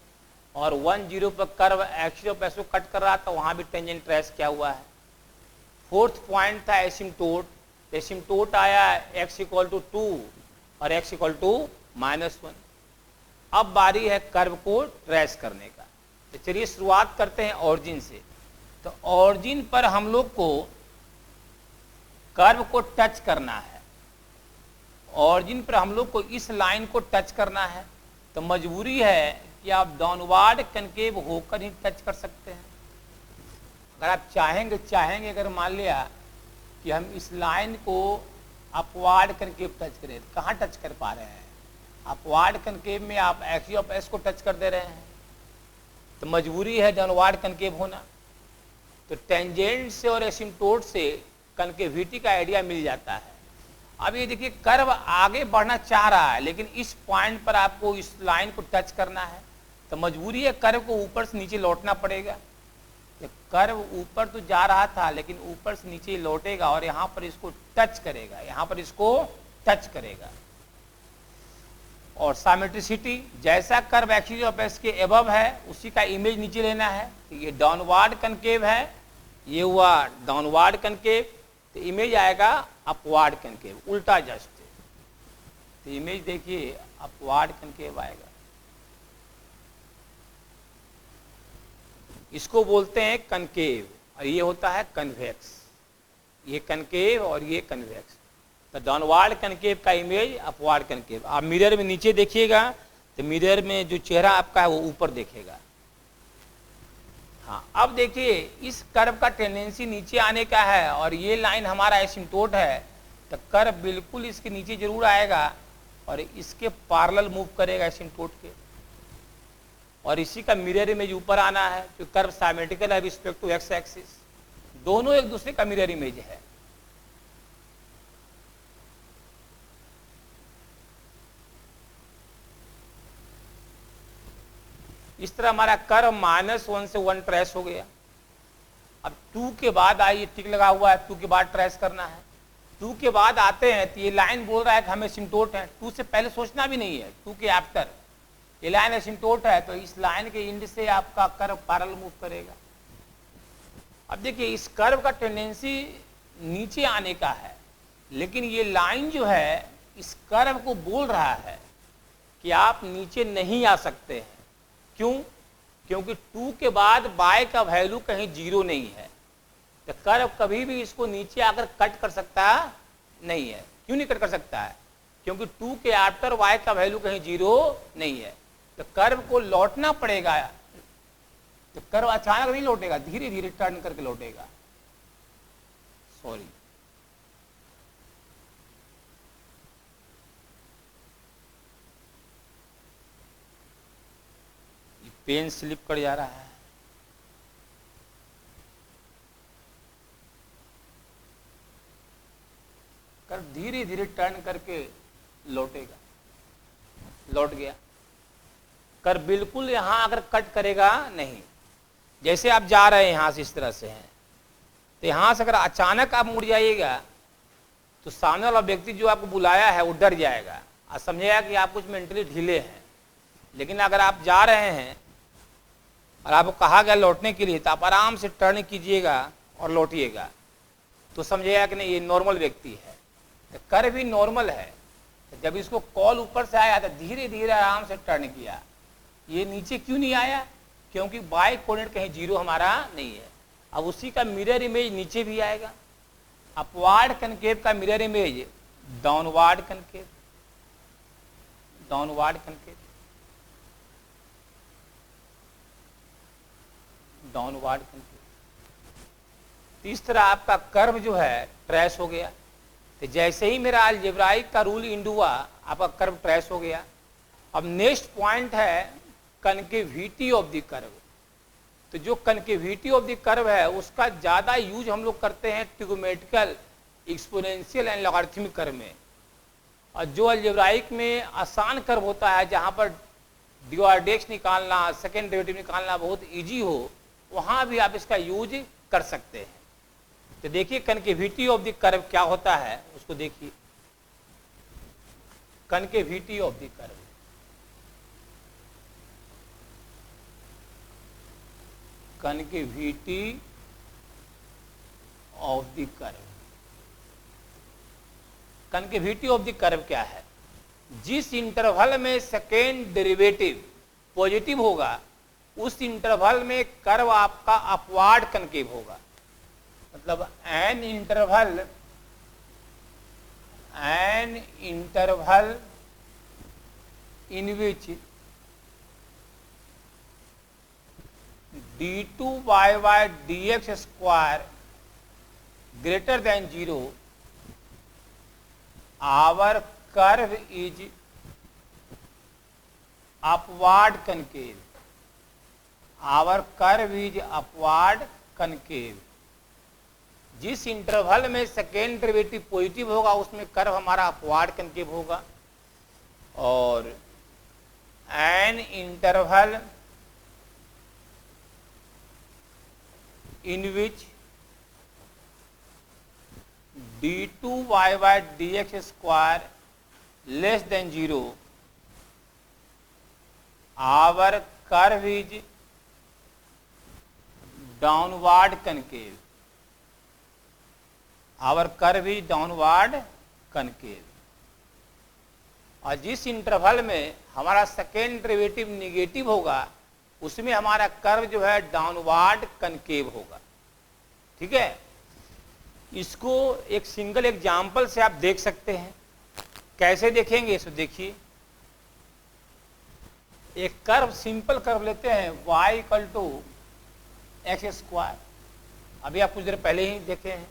और 1 0 पर कर्व एक्सिस ऑफ x को कट कर रहा था, वहां भी टेंजेंट ट्रेस किया हुआ है। फोर्थ पॉइंट था एसिम्टोट। एसिम्टोट आया x इक्वल टू 2 और x इक्वल टू -1। अब बारी है कर्व को ट्रेस करने का। तो चलिए शुरुआत करते हैं ऑरिजिन से। तो ऑरिजिन पर हम लोग को कर्व को टच करना है। ऑरिजिन पर हम लोग को इस लाइन को टच करना है, तो मजबूरी है कि आप डाउनवर्ड कनकेव होकर ही टच कर सकते हैं। अगर आप चाहेंगे अगर मान लिया कि हम इस लाइन को अपवार्ड कनकेव टच करें, तो कहाँ टच कर पा रहे हैं? अपवार्ड कनकेव में आप एक्सिस ऑफ x को टच कर दे रहे हैं, तो मजबूरी है डाउनवर्ड कनकेव होना। तो टेंजेंट से और एसिम्टोट से कनकेविटी का आइडिया मिल जाता है। अब ये देखिए कर्व आगे बढ़ना चाह रहा है, लेकिन इस पॉइंट पर आपको इस लाइन को टच करना है, तो मजबूरी है कर्व को ऊपर से नीचे लौटना पड़ेगा। कर्व ऊपर तो जा रहा था लेकिन ऊपर से नीचे लौटेगा और यहाँ पर इसको टच करेगा, यहाँ पर इसको टच करेगा। और साइमेट्रिसिटी, जैसा कर्व एक्सिस ऑफ एक्स के एबव है उसी का इमेज नीचे लेना है। तो ये डाउनवर्ड कनकेव है, ये हुआ डाउनवर्ड कनकेव, तो इमेज आएगा अपवर्ड कनकेव, उल्टा जस्ट। तो इमेज देखिए अपवर्ड कनकेव आएगा। इसको बोलते हैं कनकेव और ये होता है कन्वेक्स। ये कनकेव और ये कन्वेक्स। तो डाउनवर्ड कनकेव का इमेज अपवर्ड कनकेव। आप मिरर में नीचे देखिएगा तो मिरर में जो चेहरा आपका है वो ऊपर देखेगा। हाँ, अब देखिए इस कर्व का टेंडेंसी नीचे आने का है और ये लाइन हमारा एसिम्प्टोट है, तो कर्व बिल्कुल इसके नीचे जरूर आएगा और इसके पैरेलल मूव करेगा एसिम्प्टोट के, और इसी का मिरर इमेज ऊपर आना है। जो कर्व सिमेट्रिकल है रिस्पेक्ट टू एक्स एक्सिस, दोनों एक दूसरे का मिरर इमेज है। इस तरह हमारा कर्व -1 से 1 ट्रेस हो गया। अब 2 के बाद आइए, टिक लगा हुआ है, 2 के बाद ट्रेस करना है। 2 के बाद आते हैं तो ये लाइन बोल रहा है कि हमें एसिम्प्टोट है। 2 से पहले सोचना भी नहीं है, 2 के आफ्टर ये लाइन एसिम्प्टोट है, तो इस लाइन के एंड से आपका कर्व पैरेलल मूव करेगा। अब देखिए इस कर्व का टेंडेंसी नीचे आने का है, लेकिन ये लाइन जो है इस कर्व को बोल रहा है कि आप नीचे नहीं आ सकते हैं। क्यों? क्योंकि 2 के बाद बाय का वैल्यू कहीं 0 नहीं है, तो कर्व कभी भी इसको नीचे आकर कट कर सकता नहीं है। क्यों नहीं कट कर सकता है? क्योंकि 2 के आफ्टर y का वैल्यू कहीं 0 नहीं है, तो कर्व को लौटना पड़ेगा। तो कर्व अचानक नहीं लौटेगा, धीरे धीरे टर्न करके लौटेगा। सॉरी, पेन स्लिप कर जा रहा है। कर धीरे धीरे टर्न करके लौटेगा, लौट गया। कर बिल्कुल यहां अगर कट करेगा नहीं। जैसे आप जा रहे हैं यहां से, इस तरह से हैं, तो यहां से अगर अचानक आप मुड़ जाइएगा तो सामने वाला व्यक्ति जो आपको बुलाया है वो डर जाएगा और समझेगा कि आप कुछ मेंटली ढीले हैं। लेकिन अगर आप जा रहे हैं और आपको कहा गया लौटने के लिए, तो आप आराम से टर्न कीजिएगा और लौटिएगा, तो समझिएगा कि नहीं ये नॉर्मल व्यक्ति है। तो कर्व भी नॉर्मल है। तो जब इसको कॉल ऊपर से आया तो धीरे धीरे आराम से टर्न किया। ये नीचे क्यों नहीं आया? क्योंकि बाय कोऑर्डिनेट कहीं 0 हमारा नहीं है। अब उसी का मिरर इमेज नीचे भी आएगा। अपवर्ड कनकेव का mirror image downward concave, downward concave, downward concave. इस तरह आपका कर्व जो है ट्रेस हो गया। तो जैसे ही मेरा अलजेब्राइक का रूल इंड हुआ, आपका कर्व ट्रेस हो गया। अब नेक्स्ट पॉइंट है कनकेविटी ऑफ द कर्व। तो जो कनकेविटी ऑफ द कर्व है उसका ज्यादा यूज हम लोग करते हैं trigonometrical, exponential and logarithmic curve में। और जो अलजेब्राइक में आसान कर्व होता है, जहां पर डी/डेक्स निकालना, सेकेंड डेरिवेटिव निकालना बहुत इजी हो, वहां भी आप इसका यूज कर सकते हैं। तो देखिए कनकेविटी ऑफ द कर्व क्या होता है, उसको देखिए। Concavity of the curve, concavity of the curve, concavity of the curve क्या है? जिस इंटरवल में सेकेंड डेरिवेटिव पॉजिटिव होगा उस इंटरवल में कर्व आपका अपवर्ड कनकेव होगा। मतलब an interval in which d2y dx square greater than 0, our curve is upward concave, our curve is upward concave. जिस इंटरवल में सेकेंड डेरिवेटिव पॉजिटिव होगा उसमें कर्व हमारा अपवर्ड कनकेव होगा। और an interval in which d2y dx square less than 0, our curve is downward concave, our curve is downward concave। और जिस interval में हमारा सेकेंड डेरिवेटिव निगेटिव होगा उसमें हमारा कर्व जो है डाउनवर्ड कनकेव होगा। ठीक है, इसको एक सिंगल एग्जाम्पल से आप देख सकते हैं। कैसे देखेंगे इसको देखिए, एक कर्व, सिंपल कर्व लेते हैं y equal to x square. अभी आप कुछ देर पहले ही देखे हैं,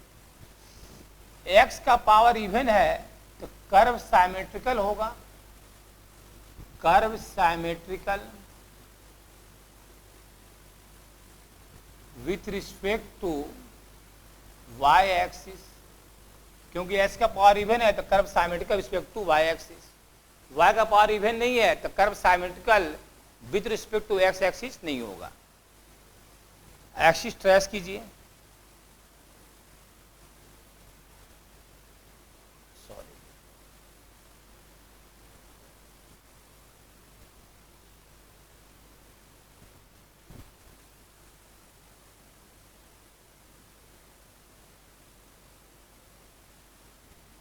x का पावर इवन है तो कर्व साइमेट्रिकल होगा, curve symmetrical with respect to y axis. क्योंकि s का पावर इवन है तो curve symmetrical respect to y axis, y का पावर इवन नहीं है तो curve symmetrical with respect to x axis नहीं होगा। एक्सिस ट्रेस कीजिए, सॉरी,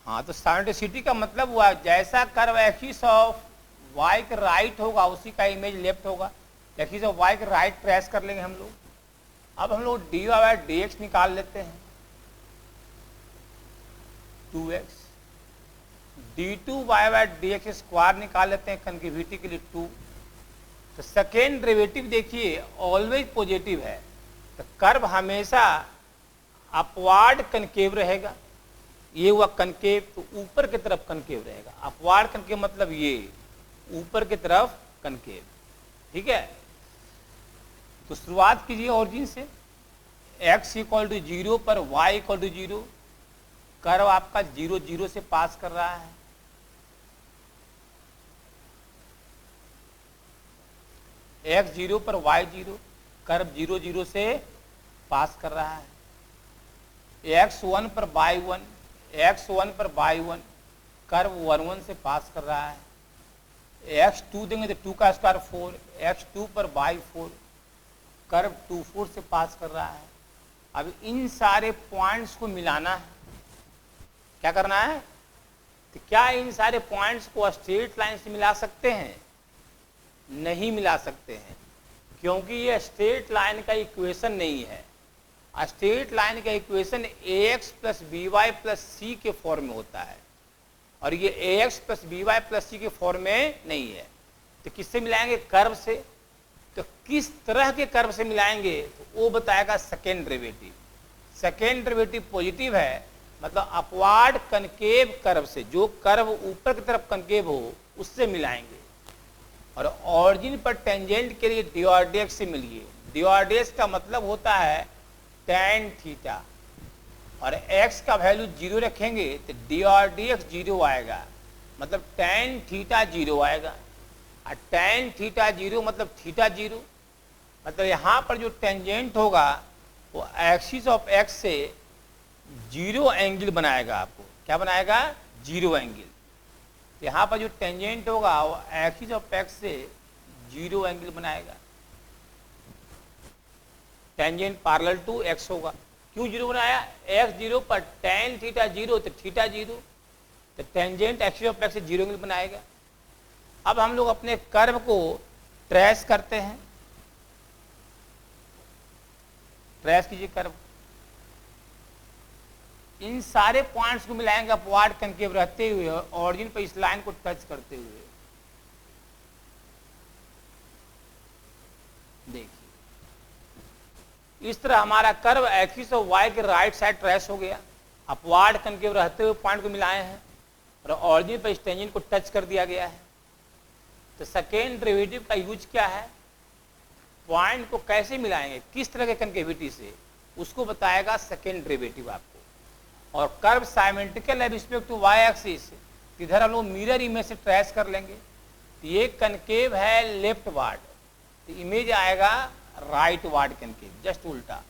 हाँ, तो साइमेट्रिसिटी का मतलब हुआ जैसा कर्व एक्सिस ऑफ y के राइट होगा उसी का इमेज लेफ्ट होगा। एक्सिस ऑफ y के राइट ट्रेस कर लेंगे हम लोग। अब हम लोग dy बाय dx निकाल लेते हैं, 2x, d2 y bye dx square निकाल लेते हैं कन्केविटी के लिए 2। तो सेकेंड डेरिवेटिव देखिए ऑलवेज पॉजिटिव है तो कर्व हमेशा अपवार्ड कनकेव रहेगा। ये हुआ कनकेव तो ऊपर की तरफ कनकेव रहेगा। अपवार्ड कनकेव मतलब ये ऊपर की तरफ कनकेव। ठीक है, तो शुरुआत कीजिए ओरिजिन से, x इक्वल टू 0 पर y इक्वल टू 0, कर्व आपका 0 0 से पास कर रहा है। x 0 पर y 0, कर्व 0 0 से पास कर रहा है। x 1 पर y 1, x 1 पर y 1, कर्व 1 1 से पास कर रहा है। x 2 देंगे तो 2 का स्क्वायर 4, x 2 पर y 4, कर्व 2 4 से पास कर रहा है। अब इन सारे पॉइंट्स को मिलाना है। क्या करना है? तो क्या इन सारे पॉइंट्स को स्ट्रेट लाइन से मिला सकते हैं? नहीं मिला सकते हैं, क्योंकि ये स्ट्रेट लाइन का इक्वेशन नहीं है। स्ट्रेट लाइन का equation ax plus B Y plus C के फॉर्म में होता है और ये ax plus B Y plus C के फॉर्म में नहीं है। तो किससे मिलाएंगे? कर्व से। तो किस तरह के कर्व से मिलाएंगे तो वो बताएगा second derivative. Second derivative positive है मतलब अपवार्ड कनकेव कर्व से, जो कर्व ऊपर की तरफ कनकेव हो उससे मिलाएंगे। और ऑरिजिन पर टेंजेंट के लिए डी और डी एक्स से मिलिए। डी और डी एक्स का मतलब होता है tan थीटा और x का वैल्यू 0 रखेंगे तो डी और डी एक्स 0 आएगा, मतलब tan थीटा 0 आएगा। और tan थीटा 0 मतलब थीटा 0, मतलब यहाँ पर जो टेंजेंट होगा वो एक्सिस ऑफ x से 0 एंगल बनाएगा। आपको क्या बनाएगा? 0 एंगल। यहाँ पर जो टेंजेंट होगा वो एक्सिस ऑफ x से 0 एंगल बनाएगा। टेंजेंट पैरेलल टू x होगा। क्यों 0 बनाया? x 0 पर tan थीटा 0 तो थीटा 0, तो टेंजेंट एक्सिस ऑफ x से 0 एंगल बनाएगा। अब हम लोग अपने कर्व को ट्रेस करते हैं। ट्रेस कीजिए कर्व। इन सारे पॉइंट्स को मिलाएंगे अपवार्ड कनकेव रहते हुए और ऑरिजिन पर इस लाइन को टच करते हुए। देखिए इस तरह हमारा कर्व एक्सिस ऑफ y के राइट साइड ट्रेस हो गया, अपवार्ड कनकेव रहते हुए पॉइंट को मिलाए हैं और ऑरिजिन पर इस टेंजेंट को टच कर दिया गया है। तो सेकेंड डेरिवेटिव का यूज क्या है? पॉइंट को कैसे मिलाएंगे, किस तरह के कनकेविटी से, उसको बताएगा सेकेंड डेरिवेटिव आपको। और कर्व साइमेट्रिकल है रिस्पेक्ट टू y एक्सिस, इधर हम लोग मिरर इमेज से ट्रेस कर लेंगे। तो ये कनकेव है लेफ्ट वार्ड, तो इमेज आएगा राइट वार्ड कनकेव, जस्ट उल्टा।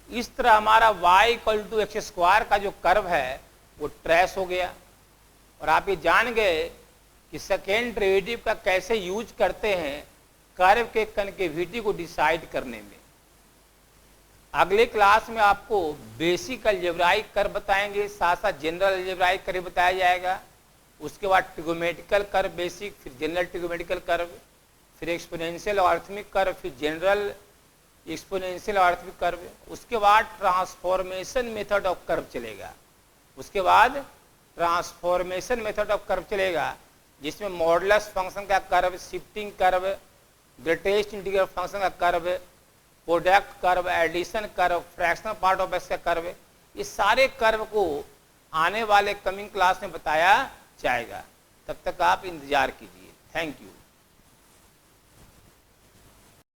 इस तरह हमारा y equal to x square का जो कर्व है वो ट्रेस हो गया और आप ये जान गए कि सेकेंड डेरिवेटिव का कैसे यूज करते हैं कर्व के कनकेविटी को डिसाइड करने में। अगले क्लास में आपको बेसिक अलजेब्राइक कर्व बताएंगे, साथ साथ जनरल अलजेब्राइक कर्व बताया जाएगा। उसके बाद ट्रिगोमेट्रिकल कर्व बेसिक, फिर जनरल ट्रिगोमेट्रिकल कर्व, फिर एक्सपोनेंशियल लॉगरिथमिक कर्व, फिर जनरल एक्सपोनेंशियल लॉगरिथमिक कर्व। उसके बाद ट्रांसफॉर्मेशन मेथड ऑफ कर्व चलेगा। उसके बाद ट्रांसफॉर्मेशन मेथड ऑफ कर्व चलेगा, जिसमें मॉडुलस फंक्शन का curve, shifting curve, greatest integral function का curve, product curve, addition curve, fractional part of X का कर्व, ये सारे कर्व को आने वाले कमिंग क्लास में बताया जाएगा। तब तक आप इंतजार कीजिए। Thank you.